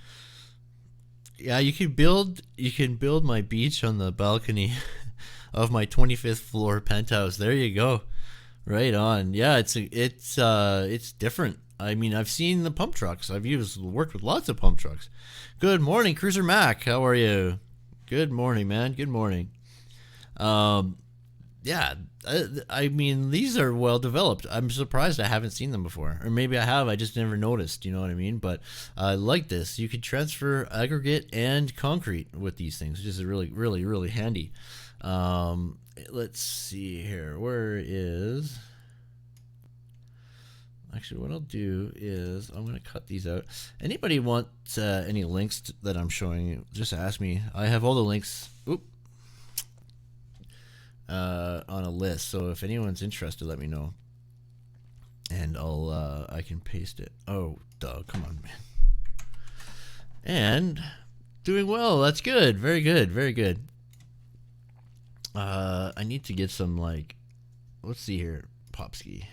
Yeah, you can build my beach on the balcony of my 25th floor penthouse. There you go. Right on. Yeah, it's different. I mean, I've seen the pump trucks. I've worked with lots of pump trucks. Good morning, Cruiser Mac. How are you? Good morning, man. Good morning. Yeah, I mean, these are well developed. I'm surprised I haven't seen them before. Or maybe I have, I just never noticed, you know what I mean? But I like this. You could transfer aggregate and concrete with these things, which is really, really, really handy. Let's see here. Where is... Actually, what I'll do is I'm going to cut these out. Anybody want any links that I'm showing, just ask me. I have all the links on a list, so if anyone's interested, let me know. And I can paste it. Oh, duh, come on, man. And doing well. That's good. Very good. Very good. I need to get some, let's see here. Popski.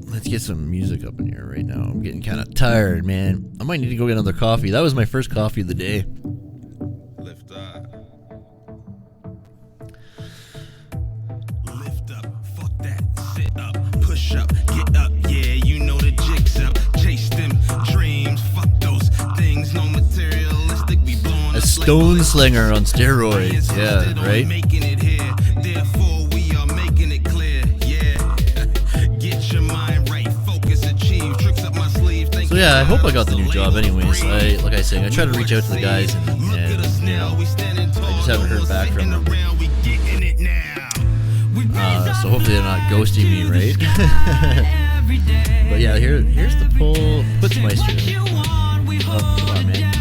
Let's get some music up in here right now. I'm getting kind of tired, man. I might need to go get another coffee. That was my first coffee of the day. Lift up. Lift up. Fuck that. Sit up. Push up. Get up. Yeah, you know the jig's up. Chase them dreams. Fuck those things. No materialistic. We blowing a stone slinger on steroids. Yeah, right? Making it here. Therefore, we are making it clear. Get your mind right, focus, achieve, tricks up my sleeve. So yeah, I hope I got the new job anyways. Like I said, I tried to reach out to the guys and you know, I just haven't heard back from them. So hopefully they're not ghosting me, right? But yeah, here's the Putzmeister. Oh, come on, man.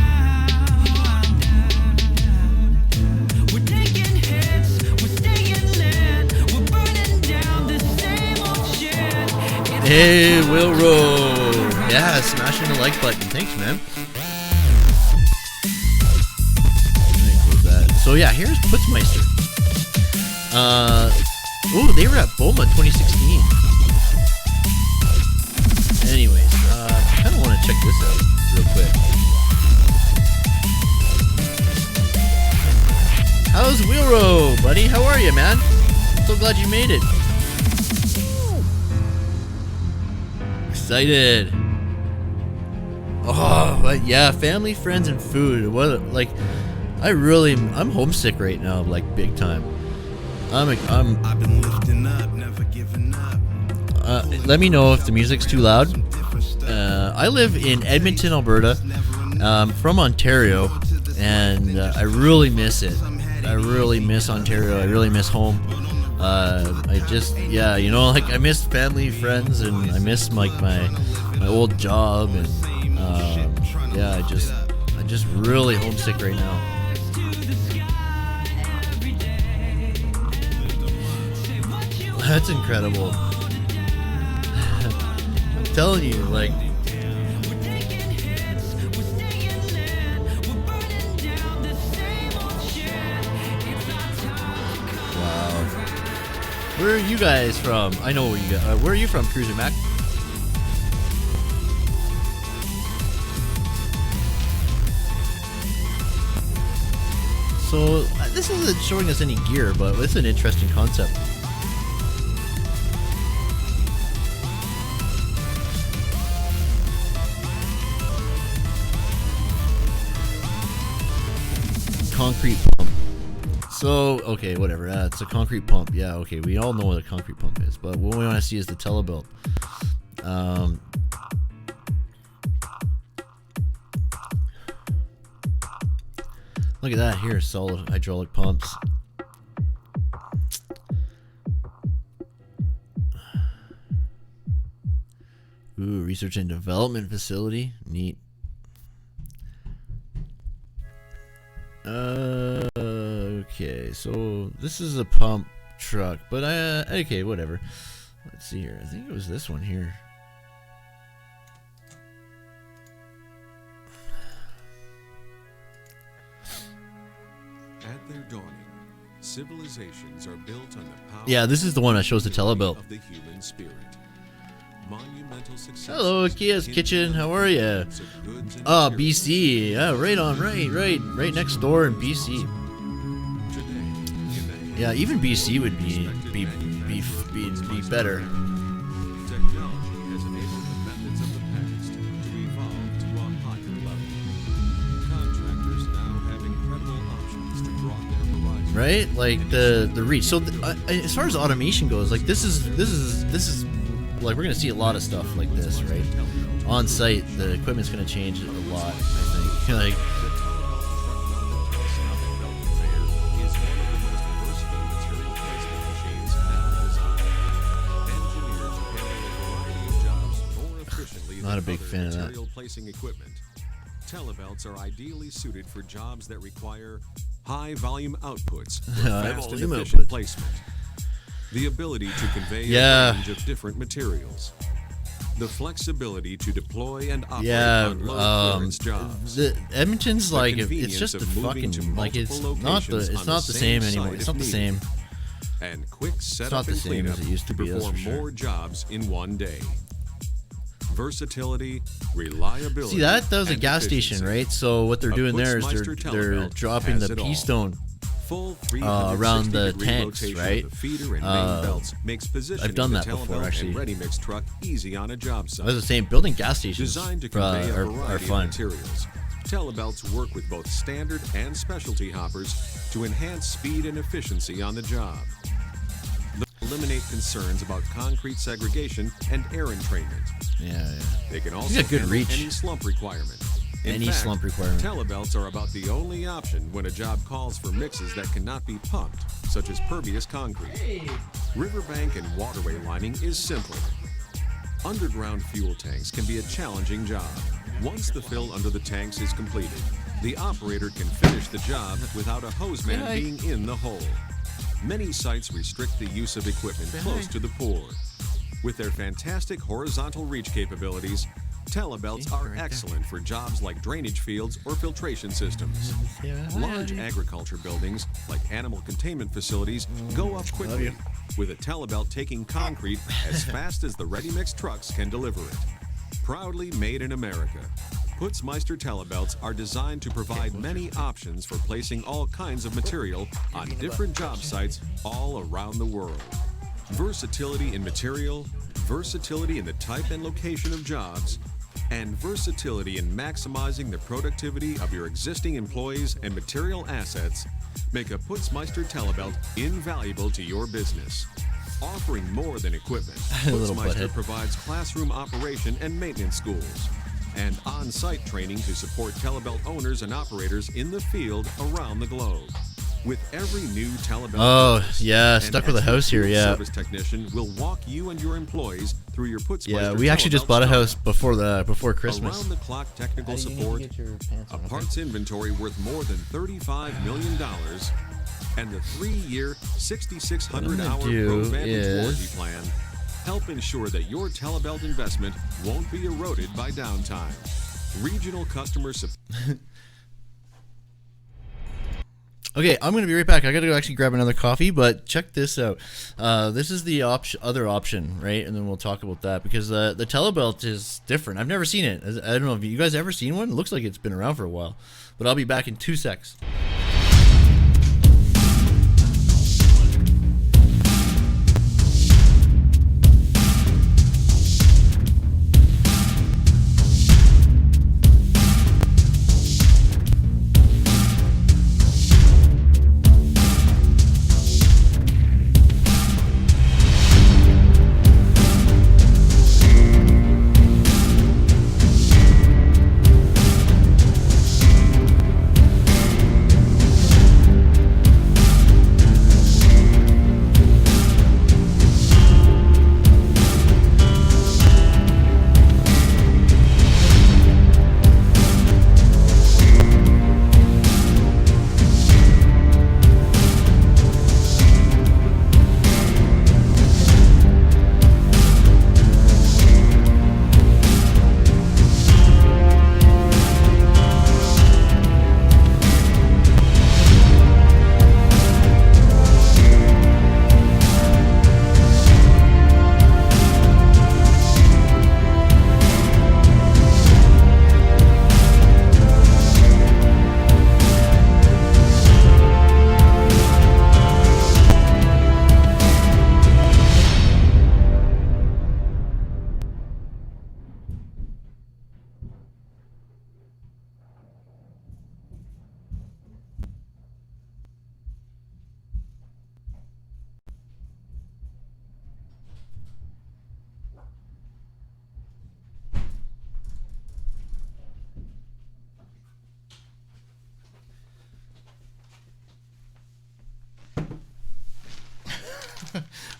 Hey, Wilro. Yeah, smashing the like button. Thanks, man. So yeah, here's Putzmeister. Oh, they were at BOMA 2016. Anyways, I kind of want to check this out real quick. How's Wilro, buddy? How are you, man? I'm so glad you made it. Excited. Oh, but yeah, family, friends, and food. What, I'm homesick right now, big time. I've been lifting up, never giving up. Let me know if the music's too loud. I live in Edmonton, Alberta. I'm from Ontario, and I really miss it. I really miss Ontario. I really miss home. I miss family, friends, and I miss my old job, and I'm just really homesick right now. That's incredible. I'm telling you, where are you guys from? I know where you guys. Where are you from, Cruiser Mac? So this isn't showing us any gear, but it's an interesting concept. Concrete pump. So, okay, whatever. It's a concrete pump. Yeah, okay. We all know what a concrete pump is, but what we want to see is the telebelt. Look at that here, solid hydraulic pumps. Ooh, research and development facility. Neat. Okay, so this is a pump truck, but okay, whatever. Let's see here. I think it was this one here. At their dawning, civilizations are built on the power. Yeah, this is the one that shows the telebelt. Of the human spirit. Monumental success. Hello, Kia's Kitchen. How are you? Oh, BC. Yeah, right next door in BC. Yeah, even BC would be better. Technology has enabled the methods of the past to evolve to a higher level. Contractors now have incredible options to broaden their horizons. Right, like the reach. So as far as automation goes, like this is like we're gonna see a lot of stuff like this, right? On site, the equipment's gonna change a lot. I think like. Not a big fan of that. Placing equipment. Telebelts are ideally suited for jobs that require high volume outputs for fast and efficient placement. The ability to convey a range of different materials. The flexibility to deploy and operate on low clearance jobs. Edmonton's like it's just a fucking like it's not the same anymore. It's not the same. And quick setup and cleanup to perform more jobs in one day. Versatility, reliability. See that was a gas station, right? So what they're doing there is they're dropping the P-stone around the tanks, right? I've done that before, actually. Ready mix truck easy on a job site. I was saying, building gas stations designed to convey a are variety fun. of materials. Telebelts work with both standard and specialty hoppers to enhance speed and efficiency on the job. Eliminate concerns about concrete segregation and air entrainment. Yeah. They can also handle any slump requirement. In fact, slump requirement. Telebelts are about the only option when a job calls for mixes that cannot be pumped, such as pervious concrete. Riverbank and waterway lining is simple. Underground fuel tanks can be a challenging job. Once the fill under the tanks is completed, the operator can finish the job without a hoseman being in the hole. Many sites restrict the use of equipment close to the pour. With their fantastic horizontal reach capabilities, telebelts are excellent for jobs like drainage fields or filtration systems. Large agriculture buildings, like animal containment facilities, go up quickly, with a telebelt taking concrete as fast as the ready-mix trucks can deliver it. Proudly made in America, Putzmeister telebelts are designed to provide many options for placing all kinds of material on different job sites all around the world. Versatility in material, versatility in the type and location of jobs, and versatility in maximizing the productivity of your existing employees and material assets make a Putzmeister telebelt invaluable to your business. Offering more than equipment, Putzmeister provides classroom operation and maintenance schools and on-site training to support telebelt owners and operators in the field around the globe. With every new telebelt, stuck with a house here. Service technician will walk you and your employees through your Putzmeister. Yeah, we actually just bought a house before Christmas. Around-the-clock technical support, a parts inventory worth more than $35 million, and the 3-year, 6,600-hour ProVantage warranty plan help ensure that your telebelt investment won't be eroded by downtime. Regional customer support. Okay, I'm going to be right back. I got to go actually grab another coffee, but check this out. This is the other option, right? And then we'll talk about that because the telebelt is different. I've never seen it. I don't know if you guys ever seen one. It looks like it's been around for a while, but I'll be back in 2 secs.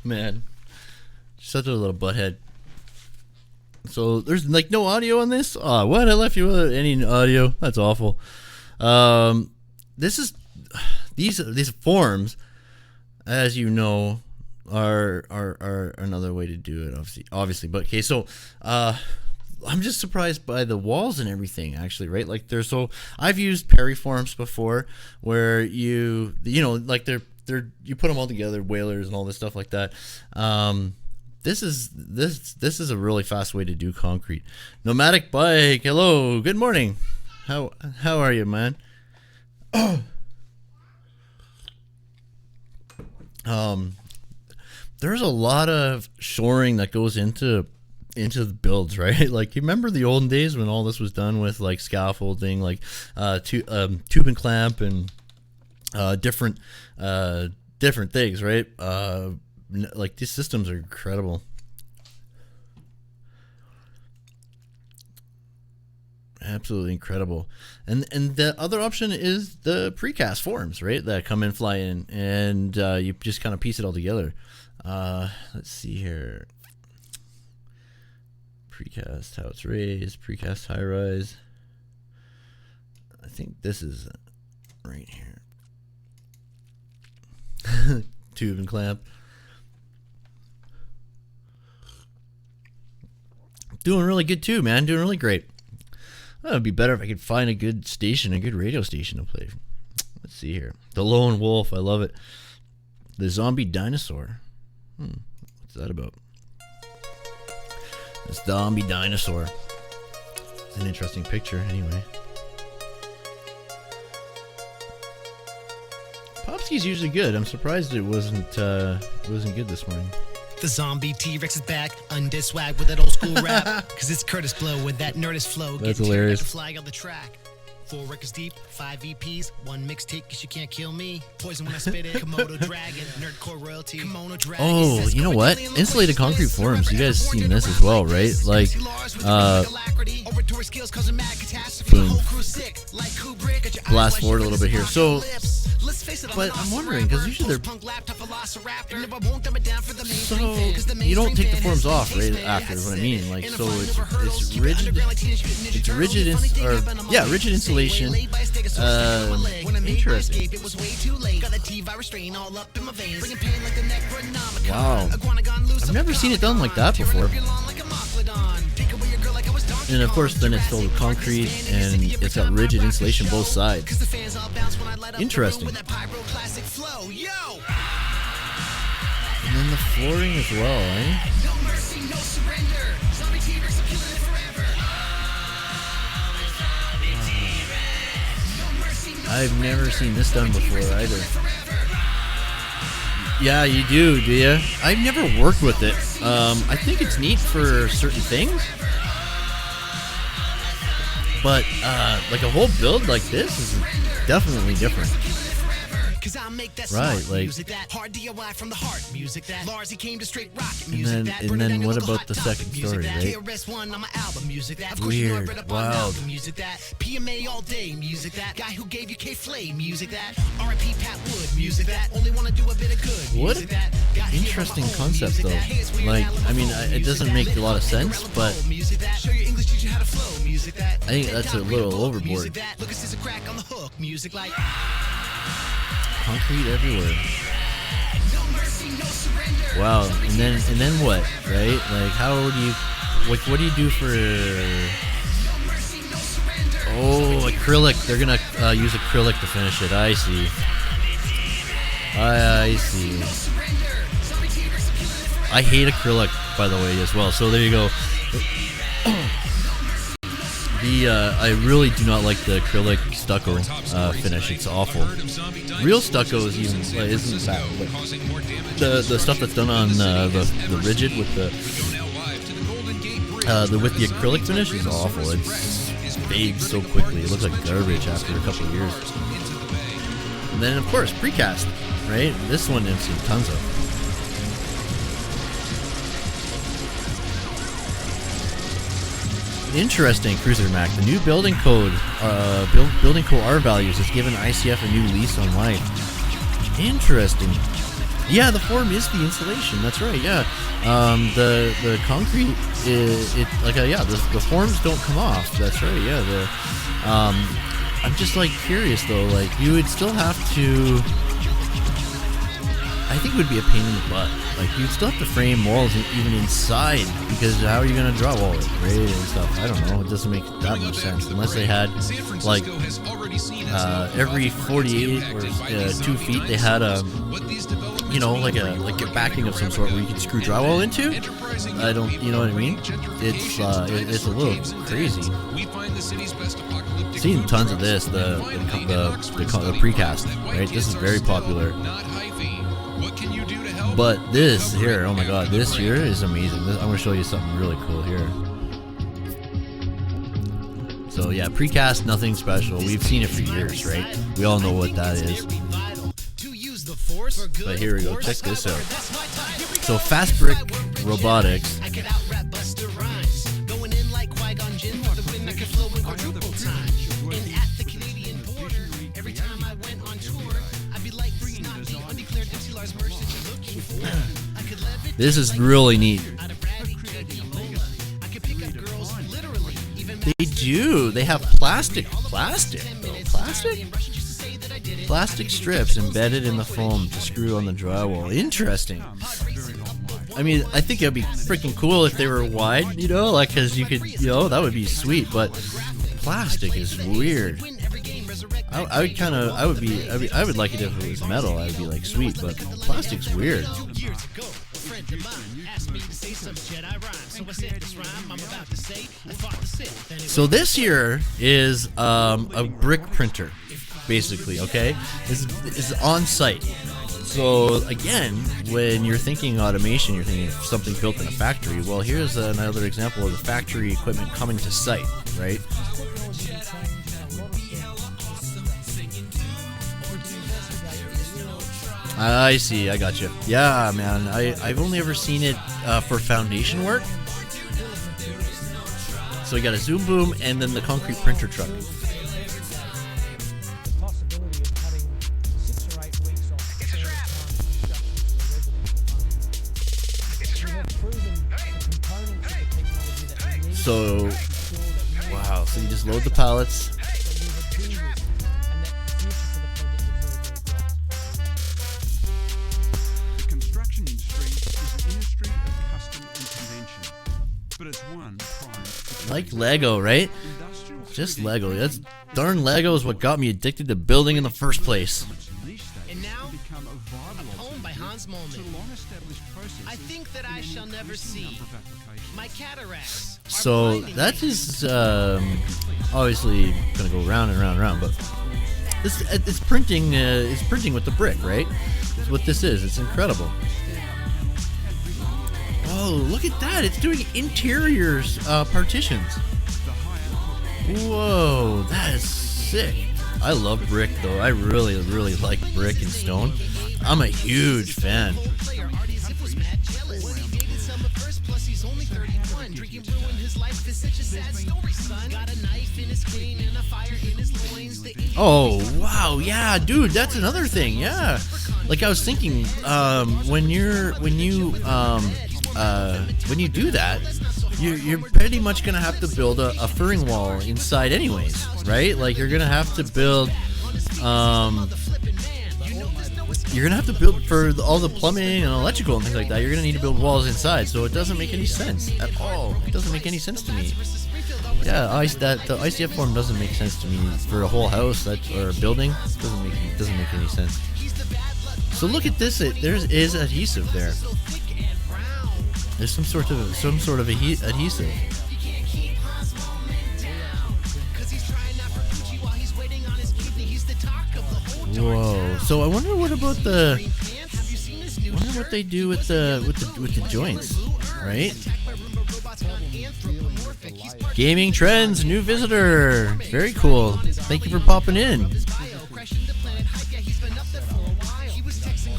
Man, such a little butthead. So there's like no audio on this. Oh, what? I left you without any audio. That's awful. This is these forms, as you know, are another way to do it. Obviously. But okay, so I'm just surprised by the walls and everything. Actually, right? Like I've used Perry forms before, where you know like they're you put them all together, whalers and all this stuff like that. This is a really fast way to do concrete. Nomadic Bike, hello, good morning. How are you, man? There's a lot of shoring that goes into the builds, right? Like, you remember the olden days when all this was done with like scaffolding, like tube and clamp and different things, right? Like, these systems are incredible. Absolutely incredible. And the other option is the precast forms, right? That come in, fly in, and you just kind of piece it all together. Let's see here. Precast, how it's raised, precast high rise. I think this is right here. Tube and clamp. Doing really good too, man. Doing really great. It would be better if I could find a good station, a good radio station to play. Let's see here. The Lone Wolf, I love it. The Zombie Dinosaur. What's that about? The Zombie Dinosaur. It's an interesting picture, anyway. Popsky's usually good. I'm surprised it wasn't good this morning. The zombie T-Rex is back, undid swag with that old school rap. Cause it's Curtis Blow with that nerdist flow. That's hilarious. The flag on the track. 4 records deep, 5 EPs, 1 mixtape, cause you can't kill me. Poison when I spit it, Komodo Dragon, Nerdcore royalty, Kimono Dragon. Oh, you know what? Insulated concrete forms. You guys seen this as well, right? Like, boom. Blast forward a little bit here. So, but I'm wondering, because usually they're... So, you don't take the forms off right after, is what I mean. Like, so it's rigid. It's rigid, rigid insulation. Interesting. Wow. I've never seen it done like that before. And of course, then it's filled with concrete and it's got rigid insulation both sides. Interesting. And then the flooring as well, eh? I've never seen this done before either. Yeah, you do you? I've never worked with it. I think it's neat for certain things. But like a whole build like this is definitely different. Right, like, and then what about the second story, right? Weird, wild. PMA all day, music that guy who gave you K-Flay, music that R.I.P. Pat Wood, music that only want to do a bit of good. What interesting concept, though. Like, I mean, it doesn't make a lot of sense, but I think that's a little overboard. Concrete everywhere. Wow, and then what, right? Like, how would you, like, what do you do for? Oh, acrylic. They're gonna use acrylic to finish it. I see. I see. I hate acrylic, by the way, as well. So there you go. I really do not like the acrylic stucco finish. It's awful. Real stucco isn't bad, but the stuff that's done on the rigid with the acrylic finish is awful. It fades so quickly. It looks like garbage after a couple of years. And then of course precast, right? This one I've seen tons of. Interesting, Cruiser Mac. The new building code, building code R values has given ICF a new lease on life. Interesting. Yeah, the form is the insulation. That's right. Yeah, the concrete is the forms don't come off. That's right. Yeah, I'm just like curious though. Like you would still have to. I think it would be a pain in the butt. Like you'd still have to frame walls even inside, because how are you gonna draw walls, right, and stuff? I don't know. It doesn't make that much sense unless they had like every 48 or 2 feet they had a like a backing of some sort where you could screw drywall into. I don't, you know what I mean? It's a little crazy. I've seen tons of this, the precast, right? This is very popular. But this here, oh my god, this here is amazing. I'm going to show you something really cool here. So yeah, precast, nothing special. We've seen it for years, right? We all know what that is. But here we go, check this out. So Fast Brick Robotics. This is really neat. They do. They have plastic strips embedded in the foam to screw on the drywall. Interesting. I mean, I think it'd be freaking cool if they were wide, like, cause you could, that would be sweet. But plastic is weird. I would like it if it was metal. I would be like, sweet, but plastic's weird. So this here is a brick printer, basically. Okay, this is on site. So again, when you're thinking automation, you're thinking of something built in a factory. Well, here's another example of the factory equipment coming to site, right? I see, I got you. Yeah, man, I've only ever seen it for foundation work. So you got a zoom boom and then the concrete printer truck. So, wow, so you just load the pallets. Like Lego, right? Just Lego. That's darn Lego is what got me addicted to building in the first place. And now, a poem by Hans Molman. I think that I shall never see my cataracts. So that is obviously gonna go round and round and round, but it's printing with the brick, right? That's what this is. It's incredible. Oh, look at that! It's doing interiors partitions. Whoa, that is sick. I love brick though. I really, really like brick and stone. I'm a huge fan. Oh wow, yeah, dude, that's another thing. Yeah, like I was thinking, when you do that, you're pretty much gonna have to build a furring wall inside, anyways, right? Like you're gonna have to build, for all the plumbing and electrical and things like that. You're gonna need to build walls inside, so it doesn't make any sense at all. It doesn't make any sense to me. Yeah, the ICF form doesn't make sense to me for a whole house or a building. It doesn't make any sense. So look at this. There is adhesive there. There's some sort of adhesive. Whoa! So I wonder what they do with the joints, right? Gaming Trends, new visitor. Very cool. Thank you for popping in.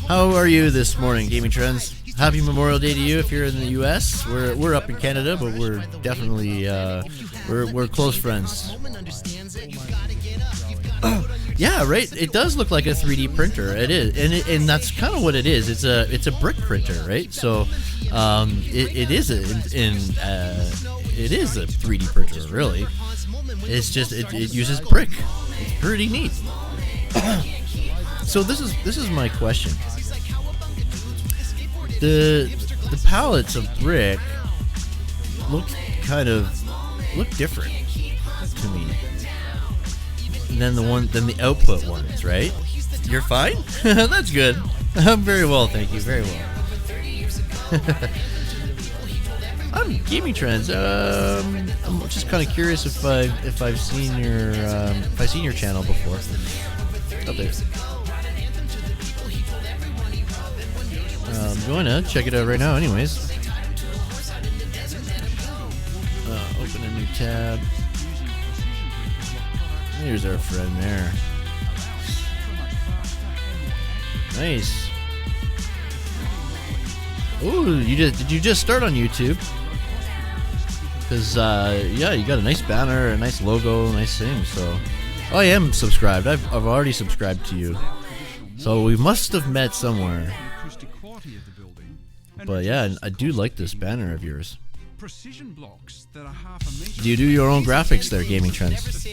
How are you this morning, Gaming Trends? Happy Memorial Day to you if you're in the U.S. We're up in Canada, but we're definitely we're close friends. Yeah, right. It does look like a 3D printer. It is, and that's kind of what it is. It's a brick printer, right? So, it is a 3D printer, really. It's just it uses brick. It's pretty neat. So this is my question. The pallets of brick look different to me than the output ones, right? You're fine? That's good. I'm very well, thank you. Very well. I'm Gaming Trends. I'm just kind of curious if I've seen your channel before. Up there. I'm going to check it out right now, anyways. Open a new tab. Here's our friend there. Nice. Ooh, did you just start on YouTube? Because yeah, you got a nice banner, a nice logo, nice thing. So, I am subscribed. I've already subscribed to you. So we must have met somewhere. But yeah, I do like this banner of yours. Do you do your own graphics there, Gaming Trends?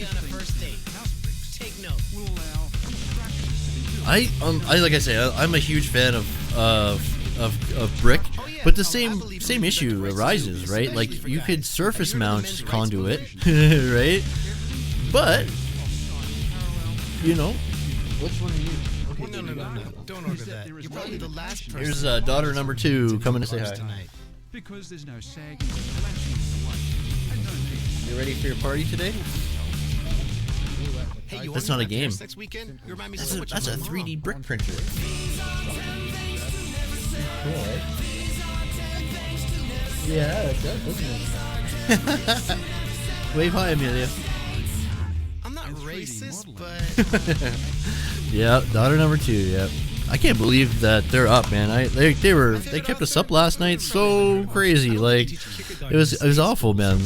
I like I say, I'm a huge fan of brick, but the same issue arises, right? Like you could surface mount conduit, right? But you know, which one are you? Okay, no, don't order that. You're probably the last person. Here's daughter number 2 coming to say hi. Because there's no sagging or collapsing in the way. You ready for your party today? Hey, that's not a game. Next weekend? You remind me That's so much a of my 3D mom. brick printer. Cool, right? Yeah, it does, doesn't it? Wave hi, Amelia. I'm not racist, but Yeah, daughter number 2. Yeah, I can't believe that they're up, man. They kept us up last night, so crazy. Like it was awful, man.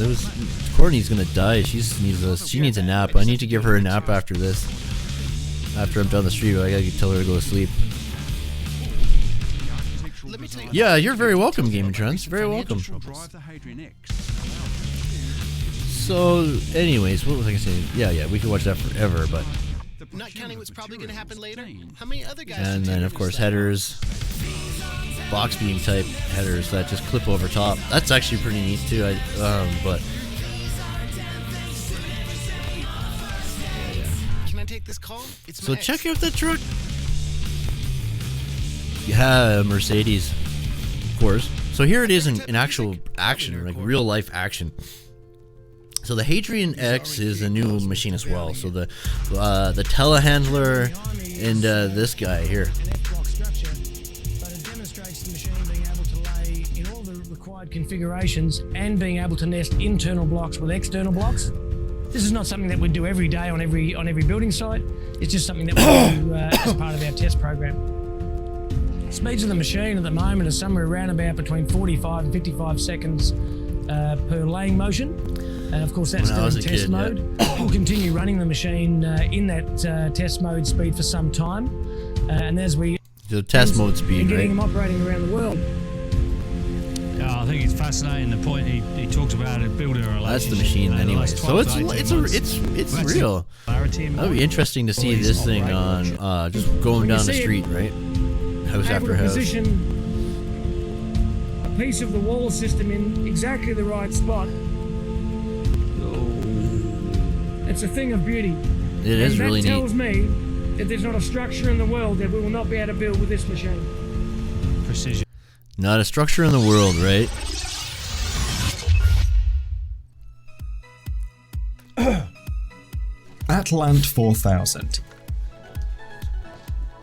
Courtney's gonna die. She needs a nap. I need to give her a nap after this. After I'm done the stream, I gotta tell her to go to sleep. Yeah, you're very welcome, Gaming Trends. Very welcome. So, anyways, what was I gonna say? Yeah, we could watch that forever, but. not counting what's probably going to happen later. How many other guys? And then, of course, headers, box beam type headers that just clip over top. That's actually pretty neat too. But Can I take this call? It's so my check ex. out the truck. Yeah, Mercedes, of course. So here it is in actual action, like real life action. So the Hadrian X is a new machine as well. So the telehandler and this guy here. But it demonstrates the machine being able to lay in all the required configurations and being able to nest internal blocks with external blocks. This is not something that we do every day on every building site. It's just something that we do as part of our test program. Speeds of the machine at the moment are somewhere around about between 45 and 55 seconds per laying motion. And of course, that's still in test mode. Yeah. We'll continue running the machine in that test mode speed for some time. And as we... The test mode speed, getting right? them operating around the world. I think it's fascinating the point he talked about it building a relationship. That's the machine anyway. So it's real. That'd be interesting to see this thing on just going down the street, right? House after house. Position a piece of the wall system in exactly the right spot. It's a thing of beauty. It is really neat. That tells me that there's not a structure in the world that we will not be able to build with this machine. Precision. Not a structure in the world, right? Atlant 4000.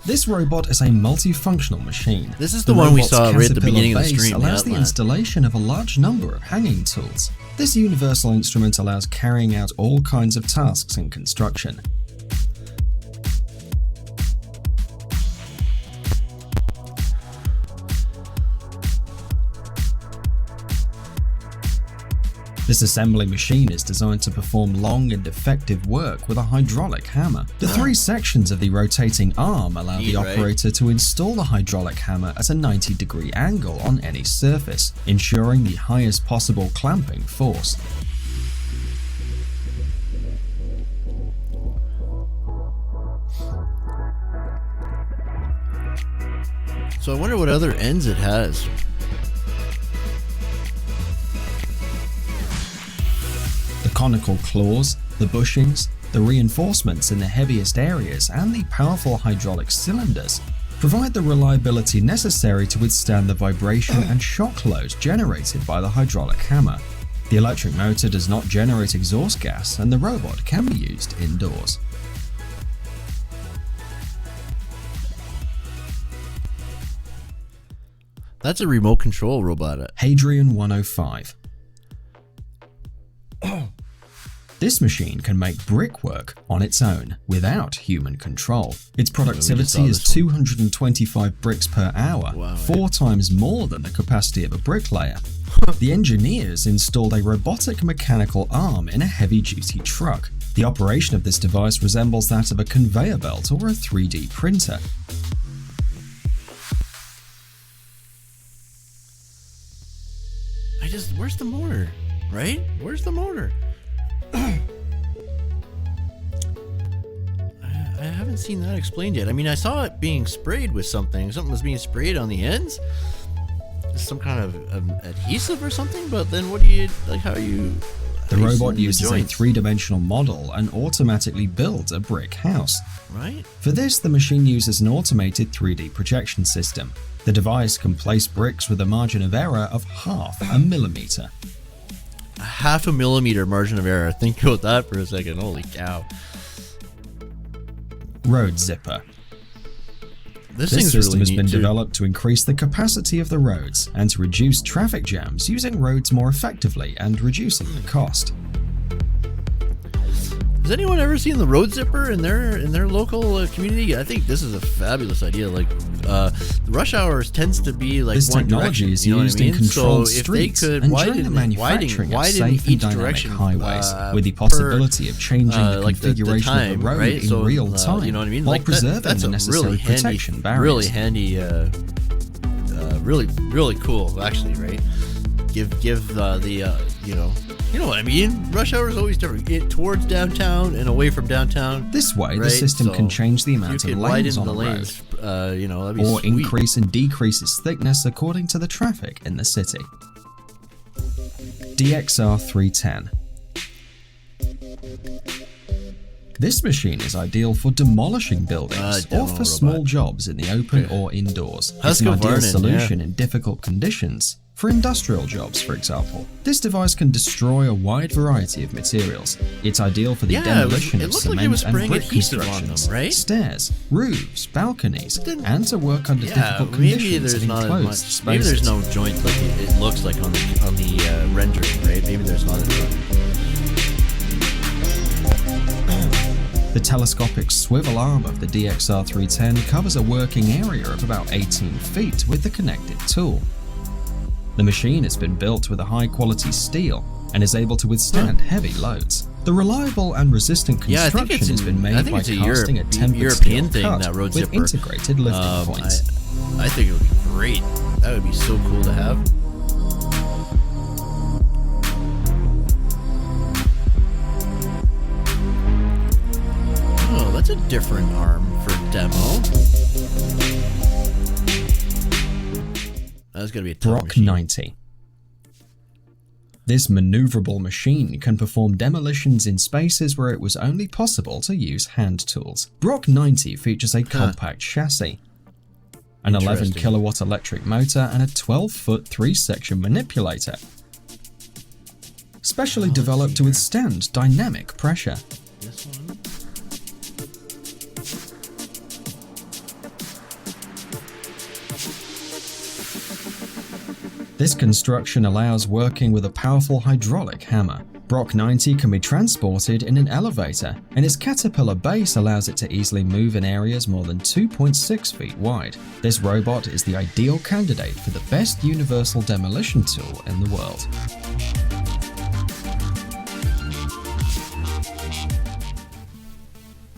This robot is a multifunctional machine. This is the one we saw right at the beginning of the stream. Allows the installation of a large number of hanging tools. This universal instrument allows carrying out all kinds of tasks in construction. This assembly machine is designed to perform long and effective work with a hydraulic hammer. The 3 sections of the rotating arm allow the operator to install the hydraulic hammer at a 90-degree angle on any surface, ensuring the highest possible clamping force. So I wonder what other ends it has. The conical claws, the bushings, the reinforcements in the heaviest areas, and the powerful hydraulic cylinders provide the reliability necessary to withstand the vibration and shock load generated by the hydraulic hammer. The electric motor does not generate exhaust gas, and the robot can be used indoors. That's a remote control robot. Hadrian 105. This machine can make brickwork on its own without human control. Its productivity is 225 bricks per hour, 4 times more than the capacity of a bricklayer. The engineers installed a robotic mechanical arm in a heavy-duty truck. The operation of this device resembles that of a conveyor belt or a 3D printer. Where's the motor? Right? Where's the motor? I haven't seen that explained yet. I mean, I saw it being sprayed with something. Something was being sprayed on the ends. Some kind of adhesive or something. But then what do you, like, how are you... The robot uses a 3-dimensional model and automatically builds a brick house. Right. For this, the machine uses an automated 3D projection system. The device can place bricks with a margin of error of 0.5 millimeter. A 0.5 millimeter margin of error. Think about that for a second. Holy cow. Road Zipper. This system has been developed to increase the capacity of the roads and to reduce traffic jams using roads more effectively and reducing the cost. Has anyone ever seen the Road Zipper in their local community? I think this is a fabulous idea. Like, rush hours tends to be like this one technology direction, is you know used what I mean? in controlled so streets if they could and during the manufacturing of safe and dynamic highways, with the possibility of changing the configuration of the road in real time, you know what I mean? while Like preserving that's the a necessary really handy, protection barriers. really handy, really cool, actually, right? Give you know what I mean? Rush hour is always different. Towards downtown and away from downtown. This way, right? the system can change the amount of lanes on a road, you know, that'd be or sweet. increase and decrease its thickness according to the traffic in the city. DXR 310. This machine is ideal for demolishing buildings or for small jobs in the open or indoors. It's an ideal solution in difficult conditions. For industrial jobs, for example, this device can destroy a wide variety of materials. It's ideal for the demolition of cement and brick constructions, stairs, roofs, balconies, and to work under difficult conditions in enclosed spaces. Maybe there's no joint like it looks like on the rendering, right? Maybe there's not a joint. The telescopic swivel arm of the DXR 310 covers a working area of about 18 feet with the connected tool. The machine has been built with a high-quality steel and is able to withstand heavy loads. The reliable and resistant construction has been made by casting a tempered steel cut with integrated lifting points. I think it would be great. That would be so cool to have. Oh, that's a different arm for demo. That's gonna be a tough Brock 90. This maneuverable machine can perform demolitions in spaces where it was only possible to use hand tools. Brock 90 features a compact chassis, an 11 kilowatt electric motor, and a 12-foot 3-section manipulator, specially developed to withstand dynamic pressure. This one. This construction allows working with a powerful hydraulic hammer. Brock 90 can be transported in an elevator, and its caterpillar base allows it to easily move in areas more than 2.6 feet wide. This robot is the ideal candidate for the best universal demolition tool in the world.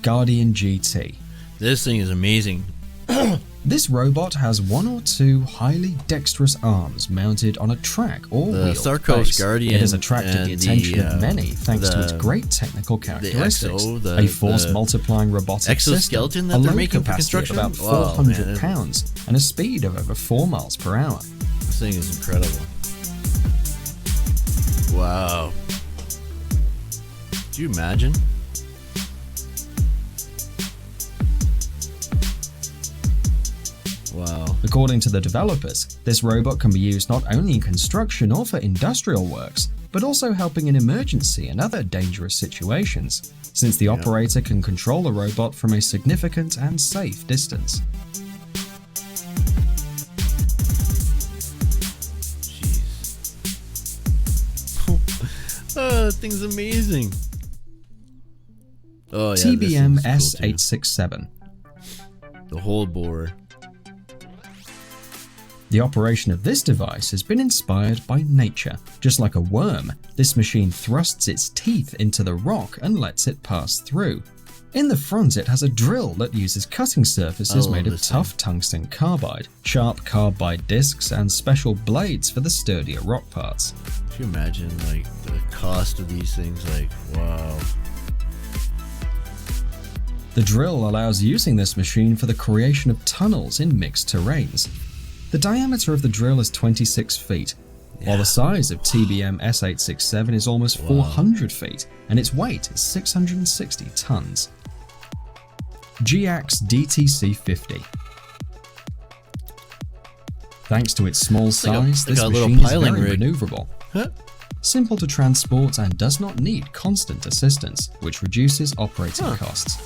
Guardian GT. This thing is amazing. This robot has 1 or 2 highly dexterous arms mounted on a track or wheeled Sarkos base. Guardian It has attracted the attention of many thanks to its the- great technical characteristics. the A force-multiplying robotic exoskeleton system, that a they're load making for capacity of construction? about Wow, 400 man. pounds, and a speed of over 4 miles per hour. This thing is incredible. Wow. Do you imagine? Wow. According to the developers, this robot can be used not only in construction or for industrial works, but also helping in emergency and other dangerous situations, since the operator can control the robot from a significant and safe distance. Oh, that thing's amazing. Oh, yeah. TBM this thing's cool, S867. too. The hold bore. The operation of this device has been inspired by nature. Just like a worm, this machine thrusts its teeth into the rock and lets it pass through. In the front, it has a drill that uses cutting surfaces made of tough tungsten carbide, sharp carbide discs, and special blades for the sturdier rock parts. Can you imagine, like, the cost of these things? Like, wow. The drill allows using this machine for the creation of tunnels in mixed terrains. The diameter of the drill is 26 feet, while the size of TBM S867 is almost 400 feet, and its weight is 660 tons. GX DTC-50. Thanks to its small size, this machine is very maneuverable. Simple to transport and does not need constant assistance, which reduces operating costs.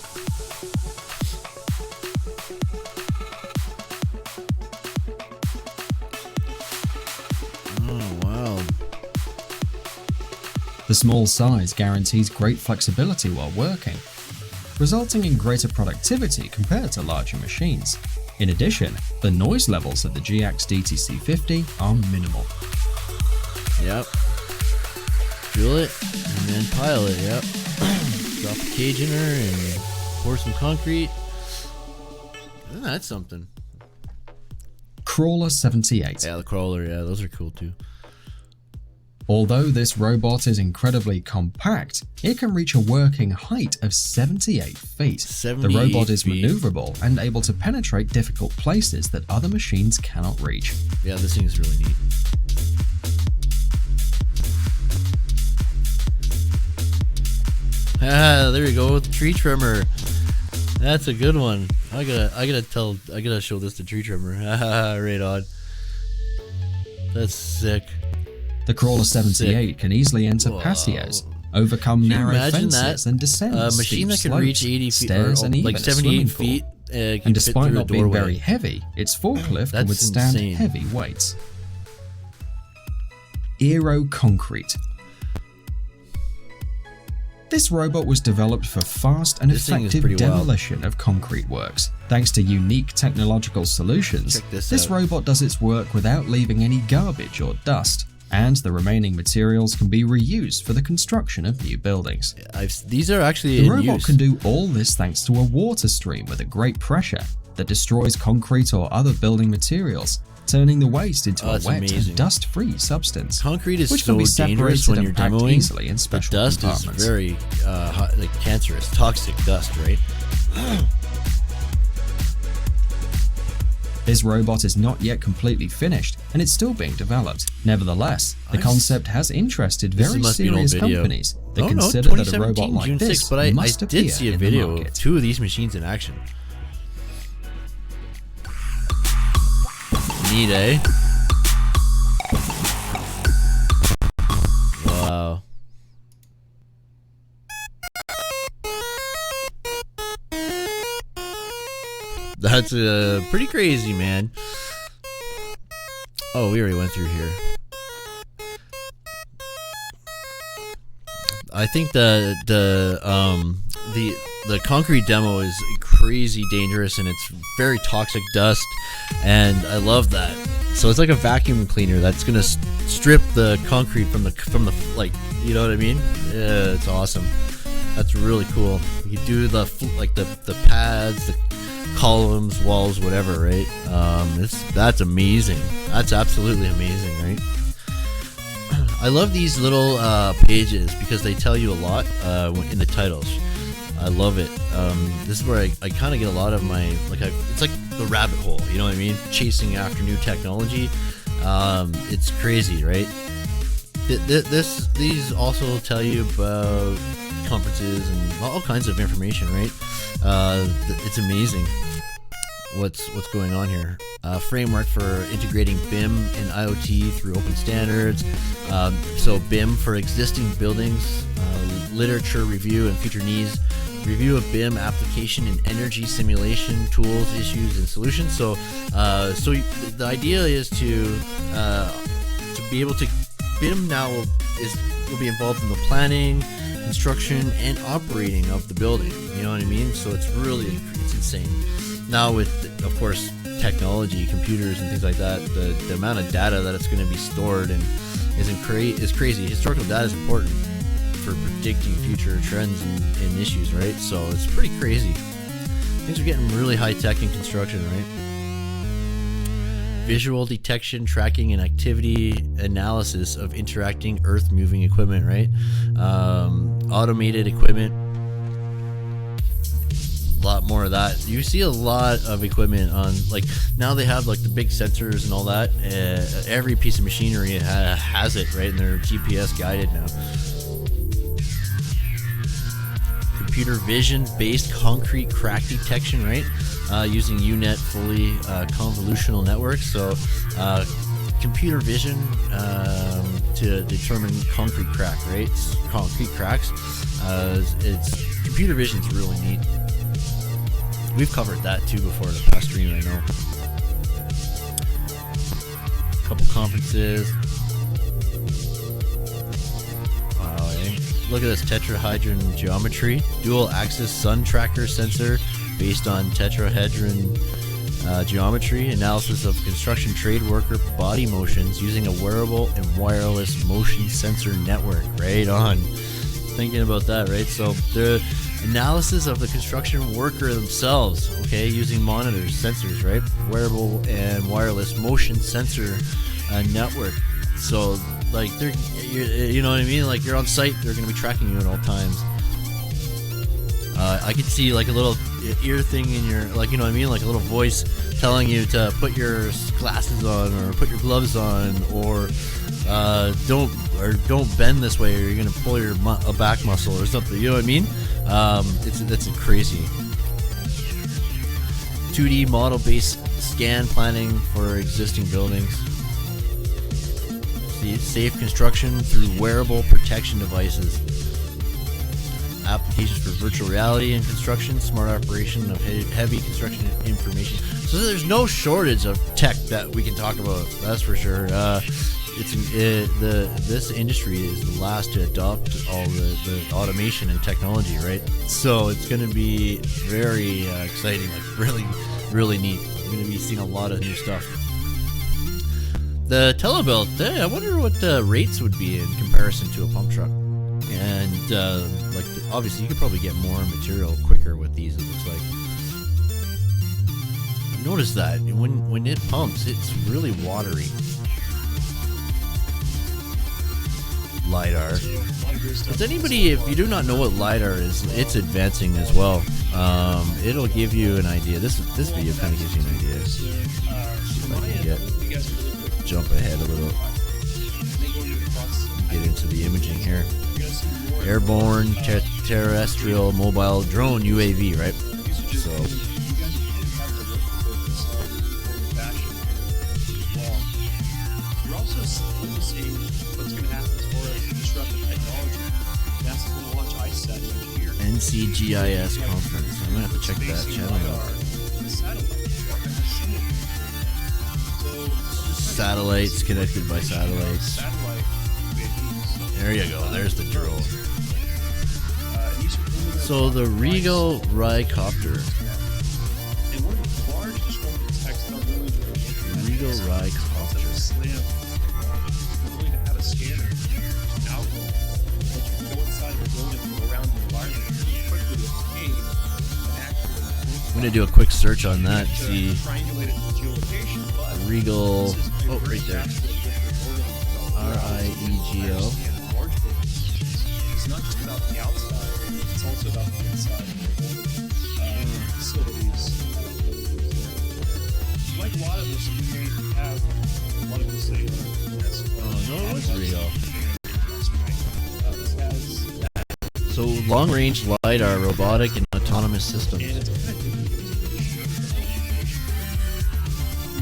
Oh, wow. The small size guarantees great flexibility while working, resulting in greater productivity compared to larger machines. In addition, the noise levels of the GX DTC-50 are minimal. Yep. Drill it and then pile it, yep. Drop a cage in her and pour some concrete. That's something. Crawler 78. Yeah, the crawler, yeah, those are cool too. Although this robot is incredibly compact, it can reach a working height of 78 feet. 78 the robot is feet. maneuverable and able to penetrate difficult places that other machines cannot reach. Yeah, this thing is really neat. Ah, there you go, tree trimmer. That's a good one. I gotta show this to tree trimmer. Right on. That's sick. The Crawler 78 can easily enter patios, overcome narrow fences, and descend a machine that steep can reach slopes, 80 feet, stairs, or and even like a swimming 78 pool. feet. And despite not being doorway. very heavy, its forklift can That's withstand insane. heavy weights. Aero Concrete. This robot was developed for fast and This thing is effective pretty wild. demolition of concrete works. Thanks to unique technological solutions, Check this this out. robot does its work without leaving any garbage or dust, and the remaining materials can be reused for the construction of new buildings. These are actually The in robot use. can do all this thanks to a water stream with a great pressure that destroys concrete or other building materials, turning the waste into a that's wet amazing. and dust-free substance. Concrete is which so can be dangerous separated when and you're packed demoing. easily in The special dust compartments. is very like cancerous, toxic dust, right? This robot is not yet completely finished, and it's still being developed. Nevertheless, the concept has interested This very must be an old serious video. companies that Oh, no, consider that a 2017, robot like June this 6th, but I must appear did see a in the video market. of 2 of these machines in action. Neat, eh? Wow. That's pretty crazy, man. Oh, we already went through here. I think the concrete demo is crazy dangerous, and it's very toxic dust, and I love that. So it's like a vacuum cleaner that's gonna strip the concrete from the like, you know what I mean? Yeah, it's awesome. That's really cool. You do the pads, the columns, walls, whatever, right? That's amazing. That's absolutely amazing, right? I love these little pages because they tell you a lot in the titles. I love it. This is where I kind of get a lot of my it's like the rabbit hole. You know what I mean? Chasing after new technology. It's crazy, right? These also tell you about conferences and all kinds of information, right? It's amazing what's going on here. Framework for integrating BIM and IoT through open standards. So BIM for existing buildings, literature review and future needs, review of BIM application and energy simulation tools, issues, and solutions. So the idea is to be able to BIM now will be involved in the planning, construction, and operating of the building. You know what I mean? So it's insane. Now with, of course, technology, computers, and things like that, the amount of data that it's going to be stored and is crazy. Historical data is important for predicting future trends and issues, right? So it's pretty crazy. Things are getting really high tech in construction, right? Visual detection, tracking, and activity analysis of interacting earth-moving equipment, right? Automated equipment. A lot more of that. You see a lot of equipment on, now they have the big sensors and all that. Every piece of machinery has it, right? And they're GPS guided now. Computer vision based concrete crack detection, right? Using UNet fully convolutional networks. So computer vision to determine concrete crack, right? Concrete cracks. Computer vision is really neat. We've covered that too before in the past stream, I know. A couple conferences. Wow, eh? Look at this tetrahedron geometry. Dual axis sun tracker sensor based on tetrahedron geometry. Analysis of construction trade worker body motions using a wearable and wireless motion sensor network. Right on. Thinking about that, right? So the analysis of the construction worker themselves, okay, using monitors, sensors, right? Wearable and wireless motion sensor network. So you know what I mean? You're on site, they're going to be tracking you at all times. I could see a little ear thing in your, you know what I mean? A little voice telling you to put your glasses on or put your gloves on or don't bend this way or you're gonna pull your back muscle or something. You know what I mean? That's crazy. 2D model-based scan planning for existing buildings. See, safe construction through wearable protection devices. Applications for virtual reality in construction, smart operation of heavy construction information. So there's no shortage of tech that we can talk about. That's for sure. This industry is the last to adopt all the automation and technology, right? So it's going to be very exciting, really, really neat. We're going to be seeing a lot of new stuff. The telebelt, I wonder what the rates would be in comparison to a pump truck. And obviously you could probably get more material quicker with these, it looks like. I've noticed that when it pumps, it's really watery. LiDAR. Does anybody, if you do not know what LiDAR is, it's advancing as well. It'll give you an idea. This video kind of gives you an idea. See if I can jump ahead a little. Get into the imaging here. Airborne, terrestrial, mobile, drone, UAV, right? So. You're also seeing what's going to happen as far as disruptive technology. NASA's going to launch ICESat next year. NCGIS conference. I'm going to have to check that channel out. Satellites connected by satellites. There you go. There's the drone. So the Regal Rycopter. Regal Rycopter. Going to have a scanner, alcohol, that you can go inside the building and go around the environment. gonna do a quick search on that. See triangulated geolocation, but Regal. Oh, right there. RIEGO. It's not just about the outside; it's also about the inside. Facilities. Like a lot of this, we have a lot of this thing. Oh no, it was Regal. This has. So long-range LiDAR, robotic and autonomous systems.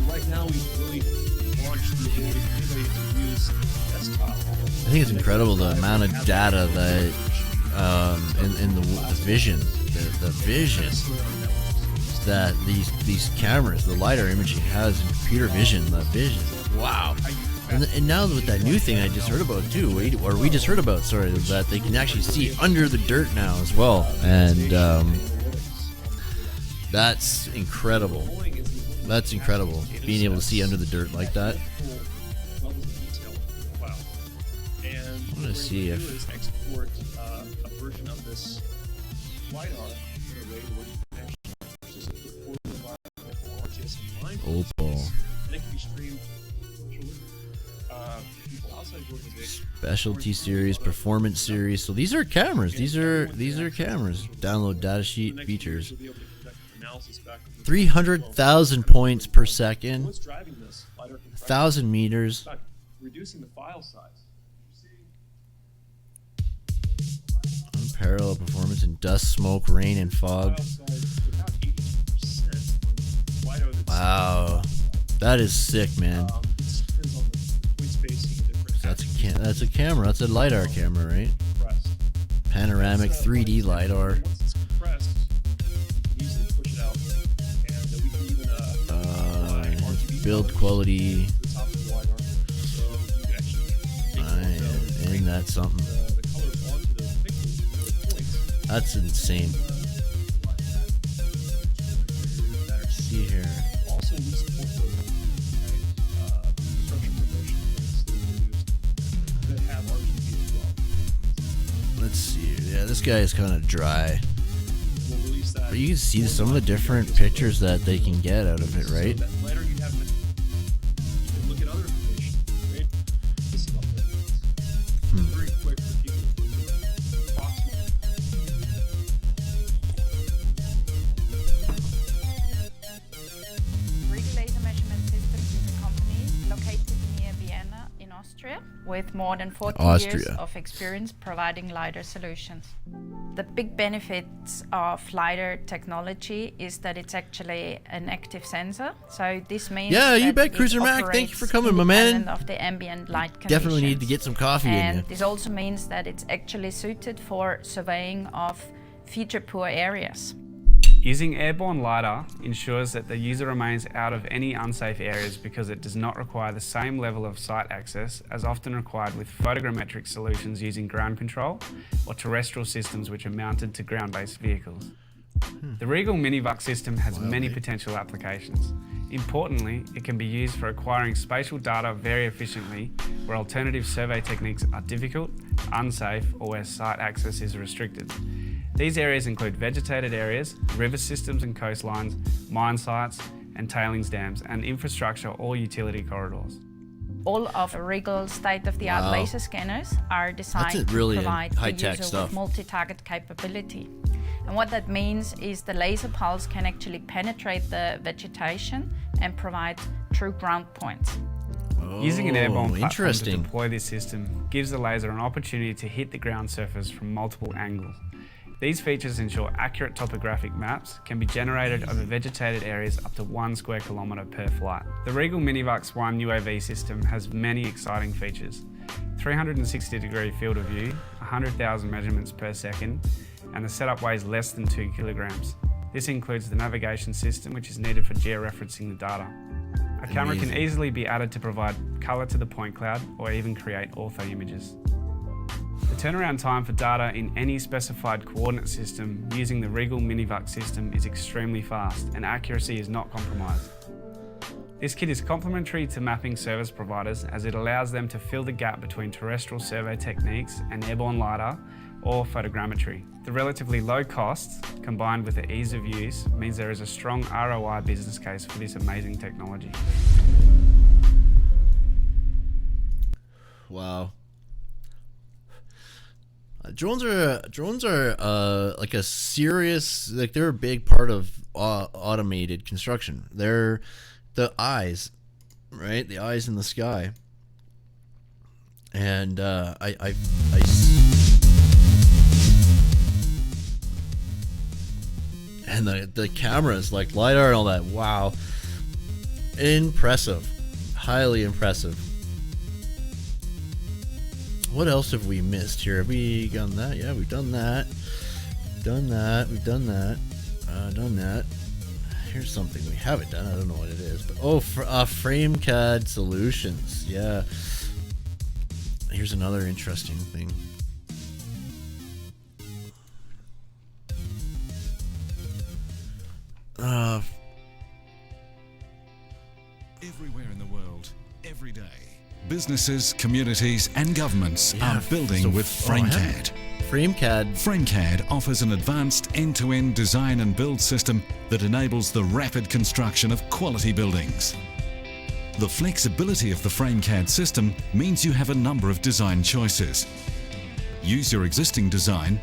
Right now, we've really launched the ability for anybody to use desktop. I think it's incredible the amount of data that in the vision, the vision that these cameras, the LiDAR imaging has in computer vision. The vision, wow. And now with that new thing I just heard about too, or we just heard about, sorry, that they can actually see under the dirt now as well, and that's incredible. That's incredible, being able to see under the dirt like that. I'm gonna see if export a version of this LiDAR in a way where you can actually just record the environment oh boy. and it can be streamed people outside the organization. Specialty series, performance series. So these are cameras. These are cameras. Download datasheet features. 300,000 points per second. 1,000 meters. Reducing the file size. Unparalleled performance in dust, smoke, rain, and fog. Wow, that is sick, man. That's a camera. That's a LiDAR camera, right? Panoramic 3D LiDAR. Build quality. And that's something. That's insane. Let's see here. Let's see. Yeah, this guy is kind of dry. But you can see some of the different pictures that they can get out of it, right? With more than 40 years of experience providing LiDAR solutions. The big benefits of LiDAR technology is that it's actually an active sensor. So this means you bet, Cruiser Mac. Thank you for coming, my man. Of the ambient light conditions. Definitely need to get some coffee in you. This also means that it's actually suited for surveying of feature-poor areas. Using airborne LiDAR ensures that the user remains out of any unsafe areas because it does not require the same level of site access as often required with photogrammetric solutions using ground control or terrestrial systems which are mounted to ground-based vehicles. The Regal Minivux system has many potential applications. Importantly, it can be used for acquiring spatial data very efficiently where alternative survey techniques are difficult, unsafe, or where site access is restricted. These areas include vegetated areas, river systems and coastlines, mine sites and tailings dams, and infrastructure or utility corridors. All of Regal's state-of-the-art laser scanners are designed to provide the user with multi-target capability. And what that means is the laser pulse can actually penetrate the vegetation and provide true ground points. Using an airborne platform to deploy this system gives the laser an opportunity to hit the ground surface from multiple angles. These features ensure accurate topographic maps can be generated over vegetated areas up to 1 square kilometre per flight. The Regal Minivux 1 UAV system has many exciting features. 360-degree field of view, 100,000 measurements per second, and the setup weighs less than 2 kilograms. This includes the navigation system, which is needed for georeferencing the data. A camera can easily be added to provide colour to the point cloud or even create ortho images. The turnaround time for data in any specified coordinate system using the Regal Minivux system is extremely fast and accuracy is not compromised. This kit is complementary to mapping service providers as it allows them to fill the gap between terrestrial survey techniques and airborne LiDAR or photogrammetry. The relatively low costs, combined with the ease of use, means there is a strong ROI business case for this amazing technology. Wow. Drones are like a serious, like they're a big part of automated construction. They're the eyes, right? The eyes in the sky. And I and the cameras, like LiDAR and all that. Wow. Impressive. Highly impressive. What else have we missed here? Have we done that? Yeah, we've done that. Done that. We've done that. Done that. Here's something we haven't done. I don't know what it is, but FrameCAD solutions. Yeah. Here's another interesting thing. Everywhere in the world, every day, businesses, communities, and governments are building with FrameCAD. FrameCAD offers an advanced end-to-end design and build system that enables the rapid construction of quality buildings. The flexibility of the FrameCAD system means you have a number of design choices. Use your existing design,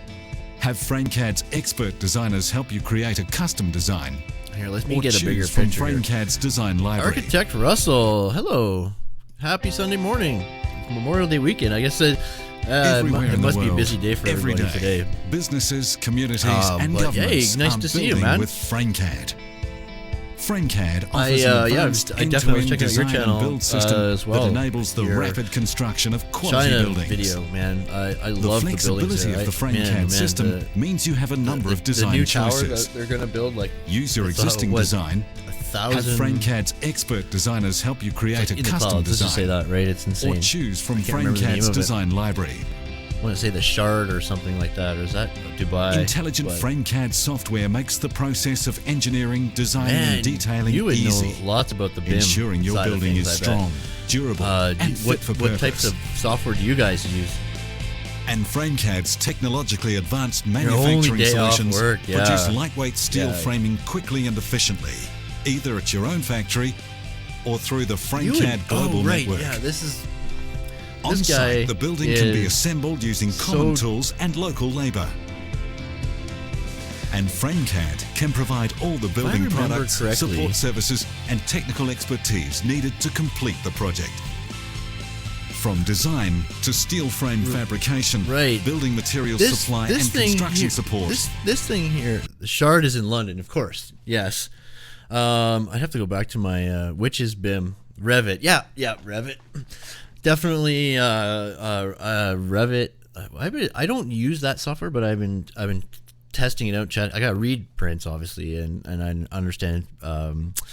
have FrameCAD's expert designers help you create a custom design, here, let me get a bigger from picture FrameCAD's design library. Architect Russell, hello. Happy Sunday morning. Memorial Day weekend. I guess it must be a busy day for everybody today. Businesses, communities, and governments nice are to see you, building man. with FrameCAD. FrameCAD offers an advanced I definitely end-to-end checked out your design channel and build system as well. that enables the Your rapid construction of quality China buildings. video, man. I The love flexibility the of the FrameCAD system means you have a number of design the new choices. Tower that they're gonna build, like, use your it's, existing what, design. 1,000 Have FrameCAD's expert designers help you create a in the custom clouds. Let's design. just say that, right? It's insane. Or choose from I can't remember the name FrameCAD's of it. design library. I want to say the Shard or something like that, or is that Dubai? Intelligent But- FrameCAD software makes the process of engineering, designing, Man, and detailing you would easy, know lots about the BIM ensuring your side of building things, is I bet. strong, durable, and fit for purpose. What types of software do you guys use? And FrameCAD's technologically advanced Your only manufacturing day off solutions work, yeah. produce lightweight steel Yeah. framing quickly and efficiently, either at your own factory or through the FrameCAD global right, network. yeah, this is. On This guy site, the building can be is assembled using so- common tools and local labor. And FrameCAD can provide all the building remember products, correctly- support services, and technical expertise needed to complete the project. From design to steel frame fabrication, building materials supply, and thing construction here, support. This thing here, the Shard is in London, of course. Yes. I'd have to go back to my which is BIM Revit. Yeah, Revit. Definitely Revit. I don't use that software, but I've been testing it out. I got read prints obviously, and I understand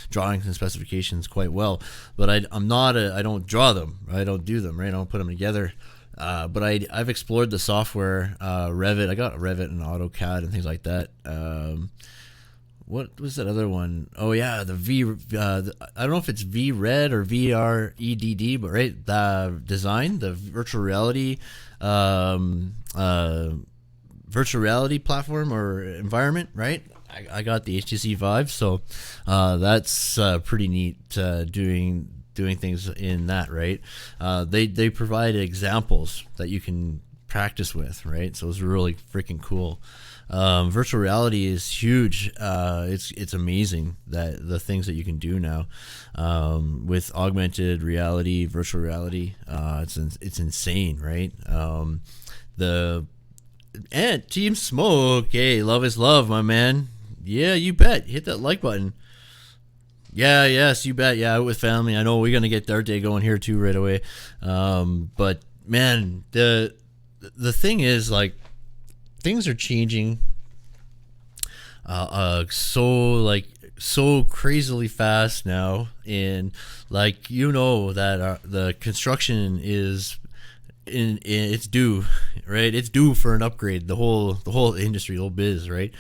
drawings and specifications quite well. But I don't draw them. I don't do them. Right. I don't put them together. But I've explored the software Revit. I got Revit and AutoCAD and things like that. What was that other one? Oh yeah, the I don't know if it's VRED or VREDD, but right, the design, the virtual reality platform or environment, right? I got the HTC Vive, so that's pretty neat. Doing things in that, right? They provide examples that you can practice with, right? So it's really freaking cool. Virtual reality is huge. It's amazing that the things that you can do now with augmented reality, virtual reality. It's insane, right? And Team Smoke, hey, love is love, my man. Yeah, you bet. Hit that like button. Yeah, yes, you bet. Yeah, out with family. I know we're gonna get our day going here too right away. But man, the thing is, like, things are changing so crazily fast now, and like, you know, that the construction is it's due, right? It's due for an upgrade. The whole industry, the whole biz, right?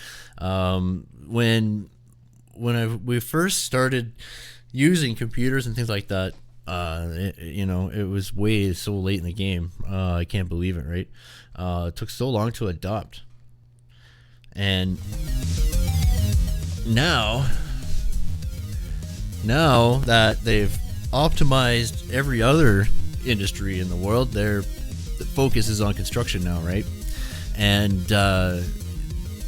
When we first started using computers and things like that, It was way so late in the game. I can't believe it, right? It took so long to adopt. And now that they've optimized every other industry in the world, the focus is on construction now, right? And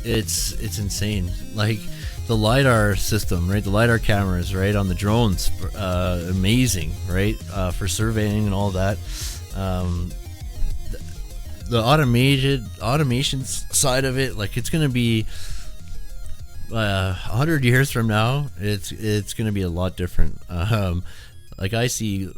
it's insane. Like the LiDAR system, right? The LiDAR cameras, right, on the drones, amazing, right? For surveying and all that. The automation side of it, like it's gonna be 100 years from now, it's gonna be a lot different. Like I see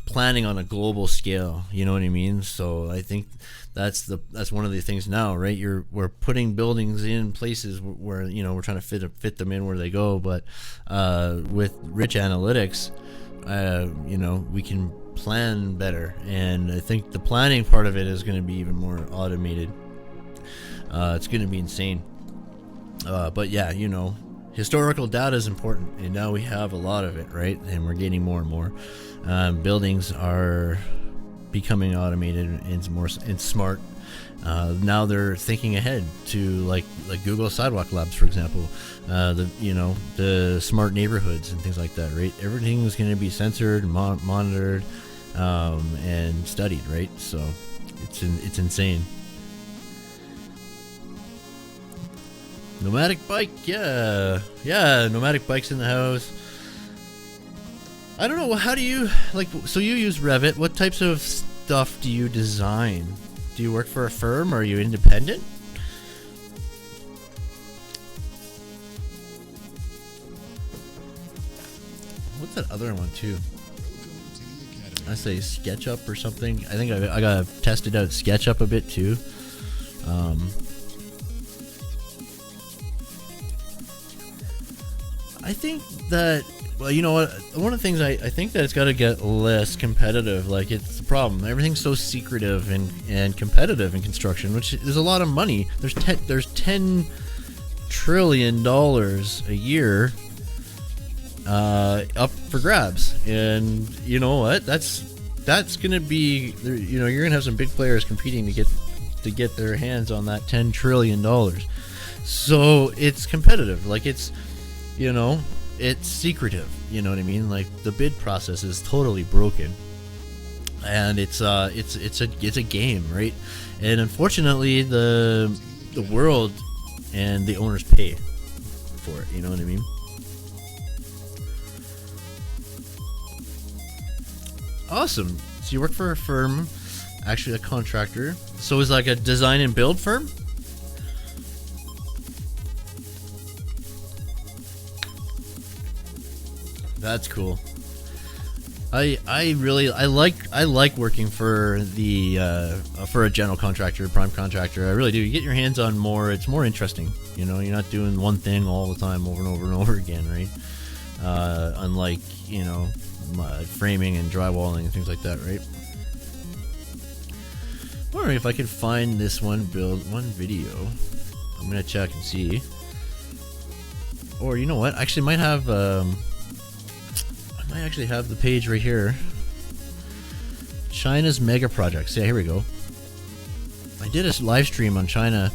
planning on a global scale, you know what I mean? So I think that's one of the things now, right? We're putting buildings in places where we're trying to fit them in where they go, but with rich analytics, we can plan better, and I think the planning part of it is going to be even more automated. It's going to be insane. But yeah, historical data is important, and now we have a lot of it, right? And we're getting more and more. Buildings are becoming automated and more and smart. Now they're thinking ahead to like Google Sidewalk Labs, for example. The smart neighborhoods and things like that, right? Everything is going to be censored, monitored, and studied, right? So it's insane. Nomadic bike, yeah, nomadic bikes in the house. I don't know, how do you, so you use Revit, what types of stuff do you design? Do you work for a firm, or are you independent? What's that other one too? I say SketchUp or something. I think I gotta test it out SketchUp a bit too. I think that, well, you know what? One of the things I think that it's got to get less competitive. Like, it's the problem. Everything's so secretive and competitive in construction, which is a lot of money. There's $10 trillion a year up for grabs, and you know what? That's gonna be, you're gonna have some big players competing to get their hands on that $10 trillion. So it's competitive. Like it's secretive, you know what I mean? Like the bid process is totally broken, and it's a game, right? And unfortunately, the world and the owners pay for it. You know what I mean? Awesome. So you work for a firm, actually a contractor. So it's like a design and build firm. That's cool. I like working for for a general contractor, prime contractor. I really do. You get your hands on more. It's more interesting. You're not doing one thing all the time over and over and over again, right? Unlike framing and drywalling and things like that, right? I'm wondering if I could find this one video. I'm gonna check and see. Or you know what? Actually, might have. I actually have the page right here. China's mega projects. Yeah, here we go. I did a live stream on China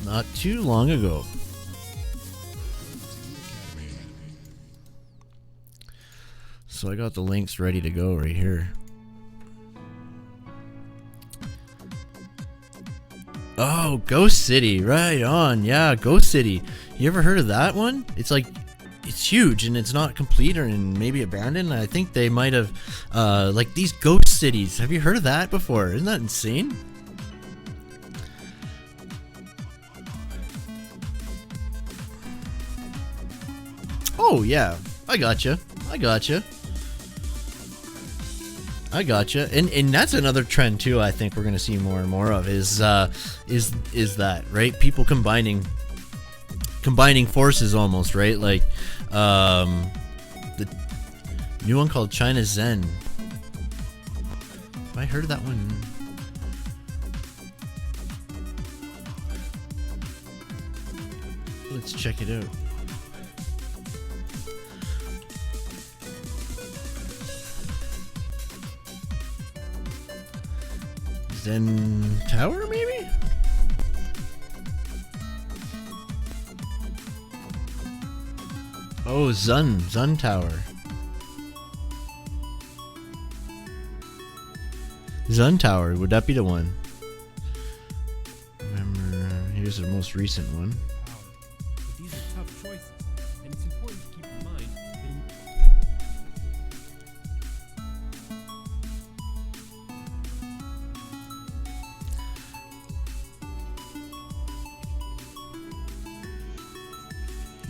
not too long ago. So I got the links ready to go right here. Oh, Ghost City. Right on. Yeah, Ghost City. You ever heard of that one? It's huge, and it's not complete or maybe abandoned. I think they might have like these ghost cities. Have you heard of that before? Isn't that insane? Oh yeah, I gotcha. And that's another trend too. I think we're gonna see more and more of is that, right? People combining forces almost, right? Like the new one called China Zen. Have I heard of that one? Let's check it out. Zen Tower, maybe? Oh, Zun Tower. Zun Tower, would that be the one? Remember, here's the most recent one. These are tough choices, and it's important to keep in mind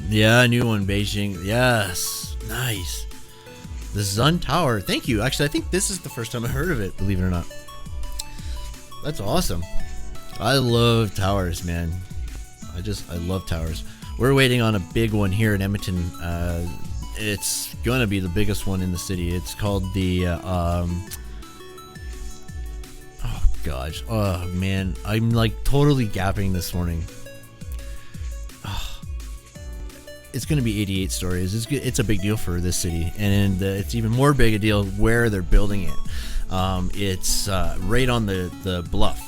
Yeah, new one, Beijing. Yes, nice. The Zun Tower. Thank you. Actually, I think this is the first time I heard of it, believe it or not. That's awesome. I love towers, man. I love towers. We're waiting on a big one here in Edmonton. It's going to be the biggest one in the city. It's called the, oh gosh. Oh man, I'm like totally gapping this morning. It's going to be 88 stories. It's a big deal for this city, and it's even more big a deal where they're building it. It's right on the bluff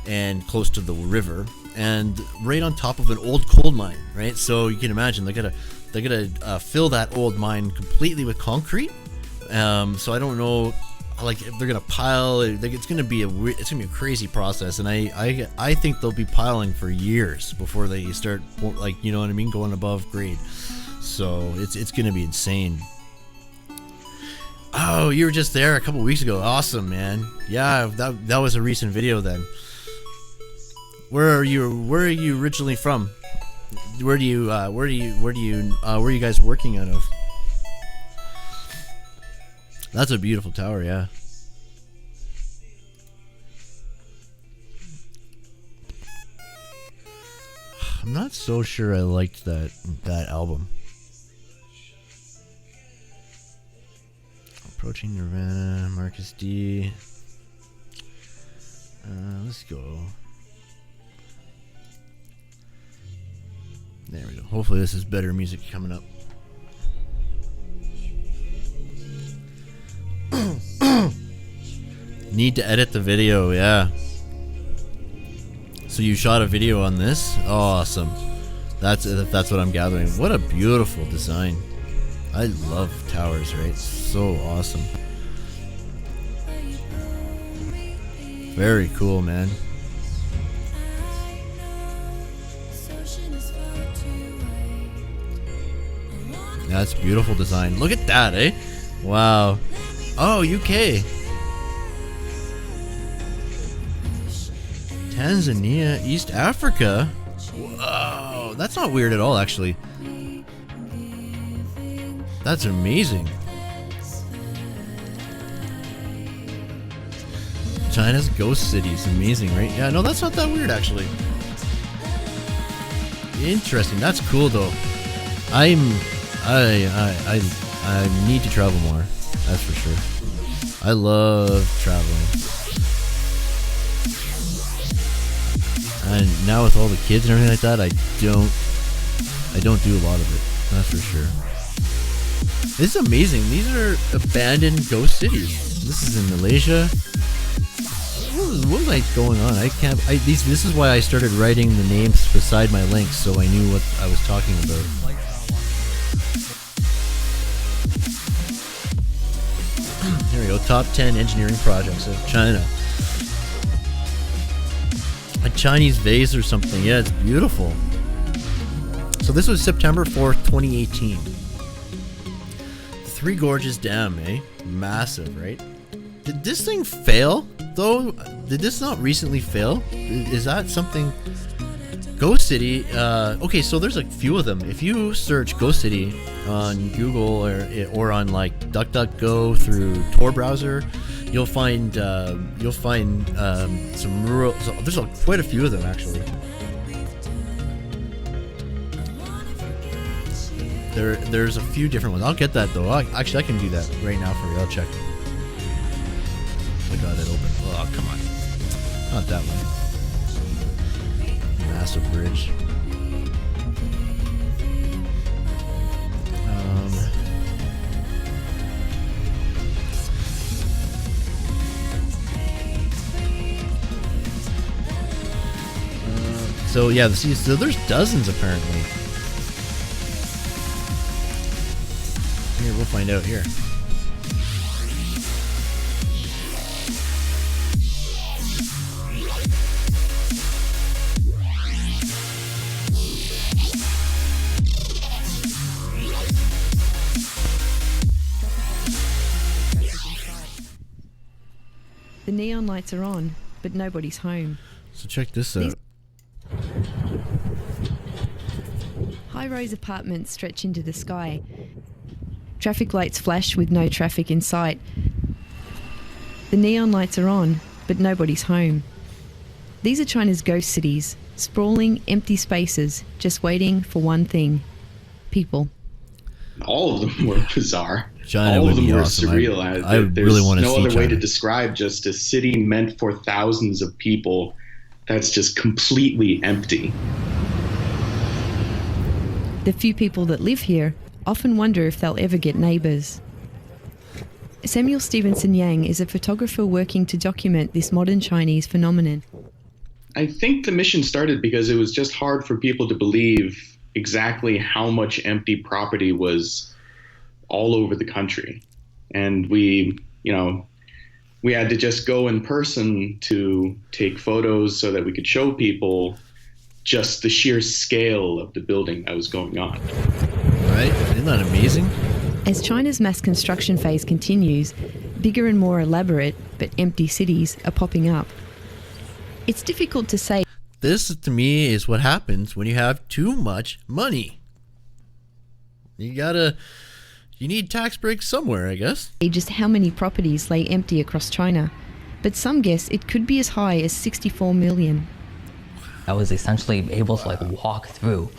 and close to the river, and right on top of an old coal mine. Right, so you can imagine they're gonna fill that old mine completely with concrete. So I don't know, like if they're gonna pile. It's gonna be a crazy process, and I think they'll be piling for years before they start, like, you know what I mean, going above grade. So it's gonna be insane. Oh, you were just there a couple weeks ago. Awesome, man. Yeah, that was a recent video then. Where are you originally from? Where are you guys working out of? That's a beautiful tower, yeah. I'm not so sure I liked that album. Approaching Nirvana, Marcus D. Let's go. There we go. Hopefully this is better music coming up. Need to edit the video, yeah. So you shot a video on this? Awesome. That's what I'm gathering. What a beautiful design. I love towers, right? So awesome. Very cool, man. That's beautiful design. Look at that, eh? Wow. Oh, UK. Tanzania, East Africa. Whoa, that's not weird at all, actually. That's amazing. China's ghost cities, amazing, right? Yeah, no, that's not that weird, actually. Interesting. That's cool, though. I need to travel more. That's for sure. I love traveling. And now with all the kids and everything like that, I don't do a lot of it. That's for sure. This is amazing. These are abandoned ghost cities. This is in Malaysia. What am I going on? This is why I started writing the names beside my links, so I knew what I was talking about. Here we go. Top 10 engineering projects of China. A Chinese vase or something. Yeah, it's beautiful. So this was September 4th, 2018. Three Gorges Dam, eh? Massive, right? Did this thing fail, though? Did this not recently fail? Is that something... Ghost City, okay, so there's a few of them. If you search Ghost City on Google or on like DuckDuckGo through Tor browser, you'll find some rural. So there's quite a few of them actually. There's a few different ones. I'll get that though. Actually, I can do that right now for you. I'll check. I got it open. Oh, come on, not that one. Massive bridge. So yeah, so there's dozens apparently. Here, we'll find out here. The neon lights are on, but nobody's home. So check this out. High-rise apartments stretch into the sky. Traffic lights flash with no traffic in sight. The neon lights are on, but nobody's home. These are China's ghost cities, sprawling, empty spaces, just waiting for one thing: people. All of them were bizarre. China all would of them be were awesome. surreal. I really want to see no other way China. to describe just a city meant for thousands of people that's just completely empty. The few people that live here often wonder if they'll ever get neighbours. Samuel Stevenson Yang is a photographer working to document this modern Chinese phenomenon. I think the mission started because it was just hard for people to believe exactly how much empty property was all over the country. And we had to just go in person to take photos so that we could show people just the sheer scale of the building that was going on. Right? Isn't that amazing? As China's mass construction phase continues, bigger and more elaborate but empty cities are popping up. It's difficult to say. This, to me, is what happens when you have too much money. You need tax breaks somewhere, I guess. Just how many properties lay empty across China, but some guess it could be as high as 64 million. I was essentially able to walk through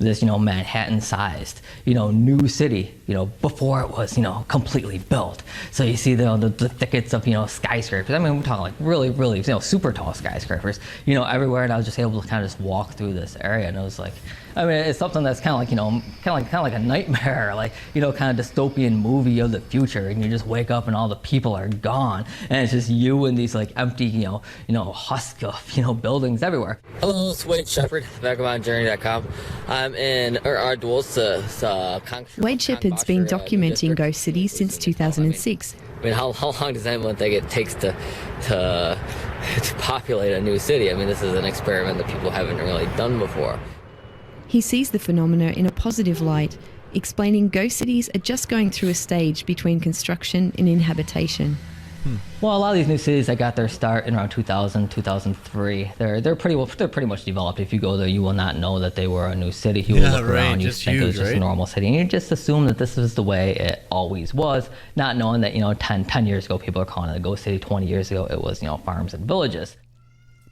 this, Manhattan-sized, new city, before it was, completely built. So you see the thickets of, skyscrapers. I mean, we're talking really, really, super tall skyscrapers, everywhere. And I was just able to kind of just walk through this area, and it was like, I mean, it's something that's kind of like a nightmare, kind of dystopian movie of the future. And you just wake up and all the people are gone, and it's just you and these empty, husk of, buildings everywhere. Hello, it's Wade Shepard, vagabondjourney.com. I'm in Wade Shepard's been documenting ghost cities since 2006. I mean, how long does anyone think it takes to populate a new city? I mean, this is an experiment that people haven't really done before. He sees the phenomena in a positive light, explaining ghost cities are just going through a stage between construction and inhabitation. Well, a lot of these new cities that got their start in around 2000, 2003, they're pretty much developed. If you go there, you will not know that they were a new city. You will look around, you think it was just a normal city, and you just assume that this is the way it always was, not knowing that 10 years ago people are calling it a ghost city. 20 years ago it was farms and villages.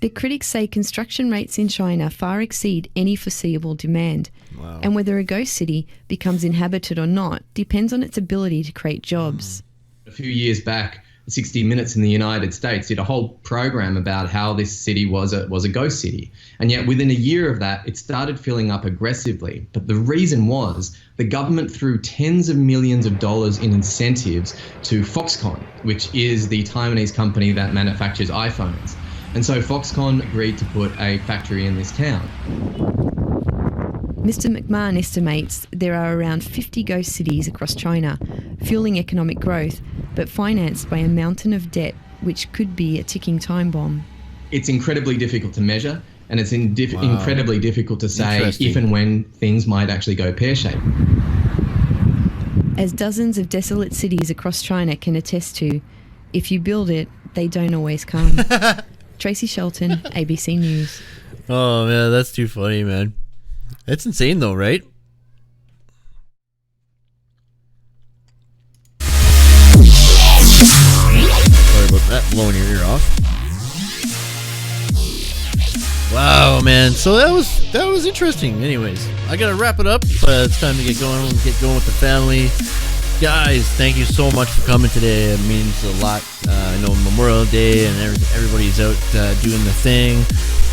The critics say construction rates in China far exceed any foreseeable demand. Wow. And whether a ghost city becomes inhabited or not depends on its ability to create jobs. A few years back, 60 Minutes in the United States did a whole program about how this city was a ghost city. And yet within a year of that, it started filling up aggressively. But the reason was the government threw tens of millions of dollars in incentives to Foxconn, which is the Taiwanese company that manufactures iPhones. And so Foxconn agreed to put a factory in this town. Mr. McMahon estimates there are around 50 ghost cities across China, fueling economic growth, but financed by a mountain of debt, which could be a ticking time bomb. It's incredibly difficult to measure, and it's incredibly difficult to say if and when things might actually go pear-shaped. As dozens of desolate cities across China can attest to, if you build it, they don't always come. Tracy Shelton, ABC News. Oh man, that's too funny, man. That's insane though, right? Sorry about that, blowing your ear off. Wow, man. So that was interesting. Anyways, I gotta wrap it up. It's time to get going with the family. Guys, thank you so much for coming today. It means a lot. I know Memorial Day and everybody's out doing the thing.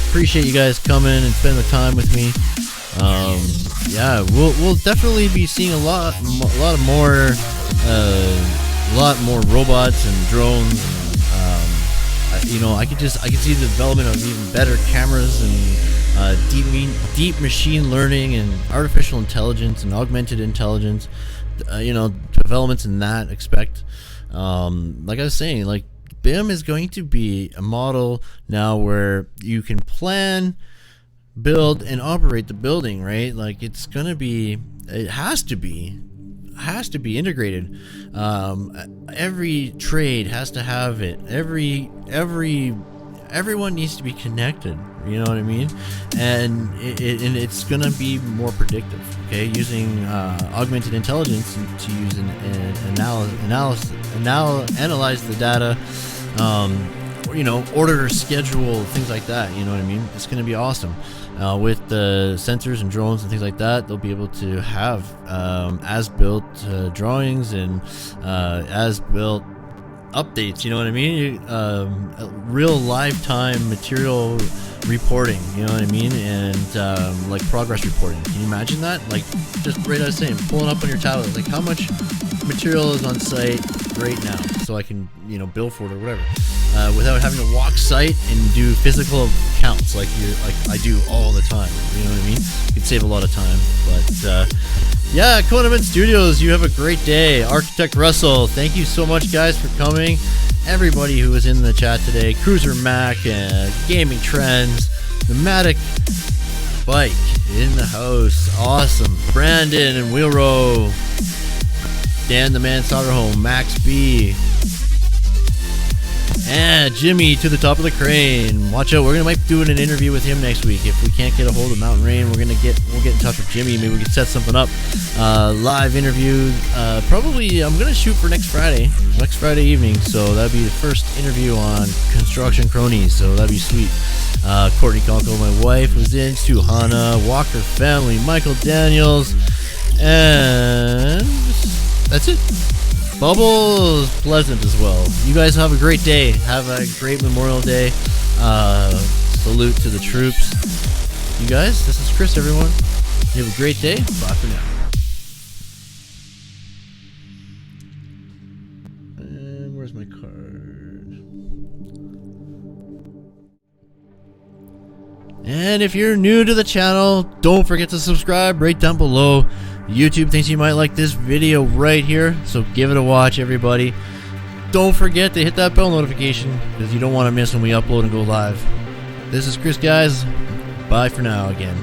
Appreciate you guys coming and spending the time with me. Yeah, we'll definitely be seeing a lot more robots and drones. And, I could see the development of even better cameras and deep machine learning and artificial intelligence and augmented intelligence, developments in that aspect. Like I was saying, like BIM is going to be a model now where you can plan, build, and operate the building, right? Like it has to be integrated. Every trade has to have it. Everyone needs to be connected. You know what I mean? And it's gonna be more predictive. Okay, using augmented intelligence to use analyze the data. Order, schedule, things like that. You know what I mean? It's gonna be awesome. With the sensors and drones and things like that, they'll be able to have as-built drawings and as-built updates. You know what I mean? Real lifetime material reporting. You know what I mean? And like progress reporting. Can you imagine that? Like just right, I was saying, pulling up on your tablet, like how much material is on site right now, so I can bill for it or whatever. Without having to walk site and do physical counts like I do all the time. You know what I mean? You could save a lot of time. But yeah, Konament Studios, you have a great day. Architect Russell, thank you so much, guys, for coming. Everybody who was in the chat today, Cruiser Mac, Gaming Trends, Pneumatic Bike in the house, awesome. Brandon and Wheelrow, Dan the Man Solderholm, Max B, and Jimmy to the top of the crane. Watch out, might be doing an interview with him next week. If we can't get a hold of Mountain Rain, we'll get in touch with Jimmy. Maybe we can set something up. Live interview. Probably I'm gonna shoot for next Friday evening. So that'd be the first interview on Construction Kronies. So that'd be sweet. Courtney Conco, my wife, was in. Suhana, Walker family, Michael Daniels, and that's it. Bubbles Pleasant as well. You guys have a great day. Have a great Memorial Day. Salute to the troops. You guys, this is Chris, everyone. You have a great day. Bye for now. And where's my card? And if you're new to the channel, don't forget to subscribe right down below. YouTube thinks you might like this video right here, so give it a watch, everybody. Don't forget to hit that bell notification because you don't want to miss when we upload and go live. This is Chris, guys. Bye for now again.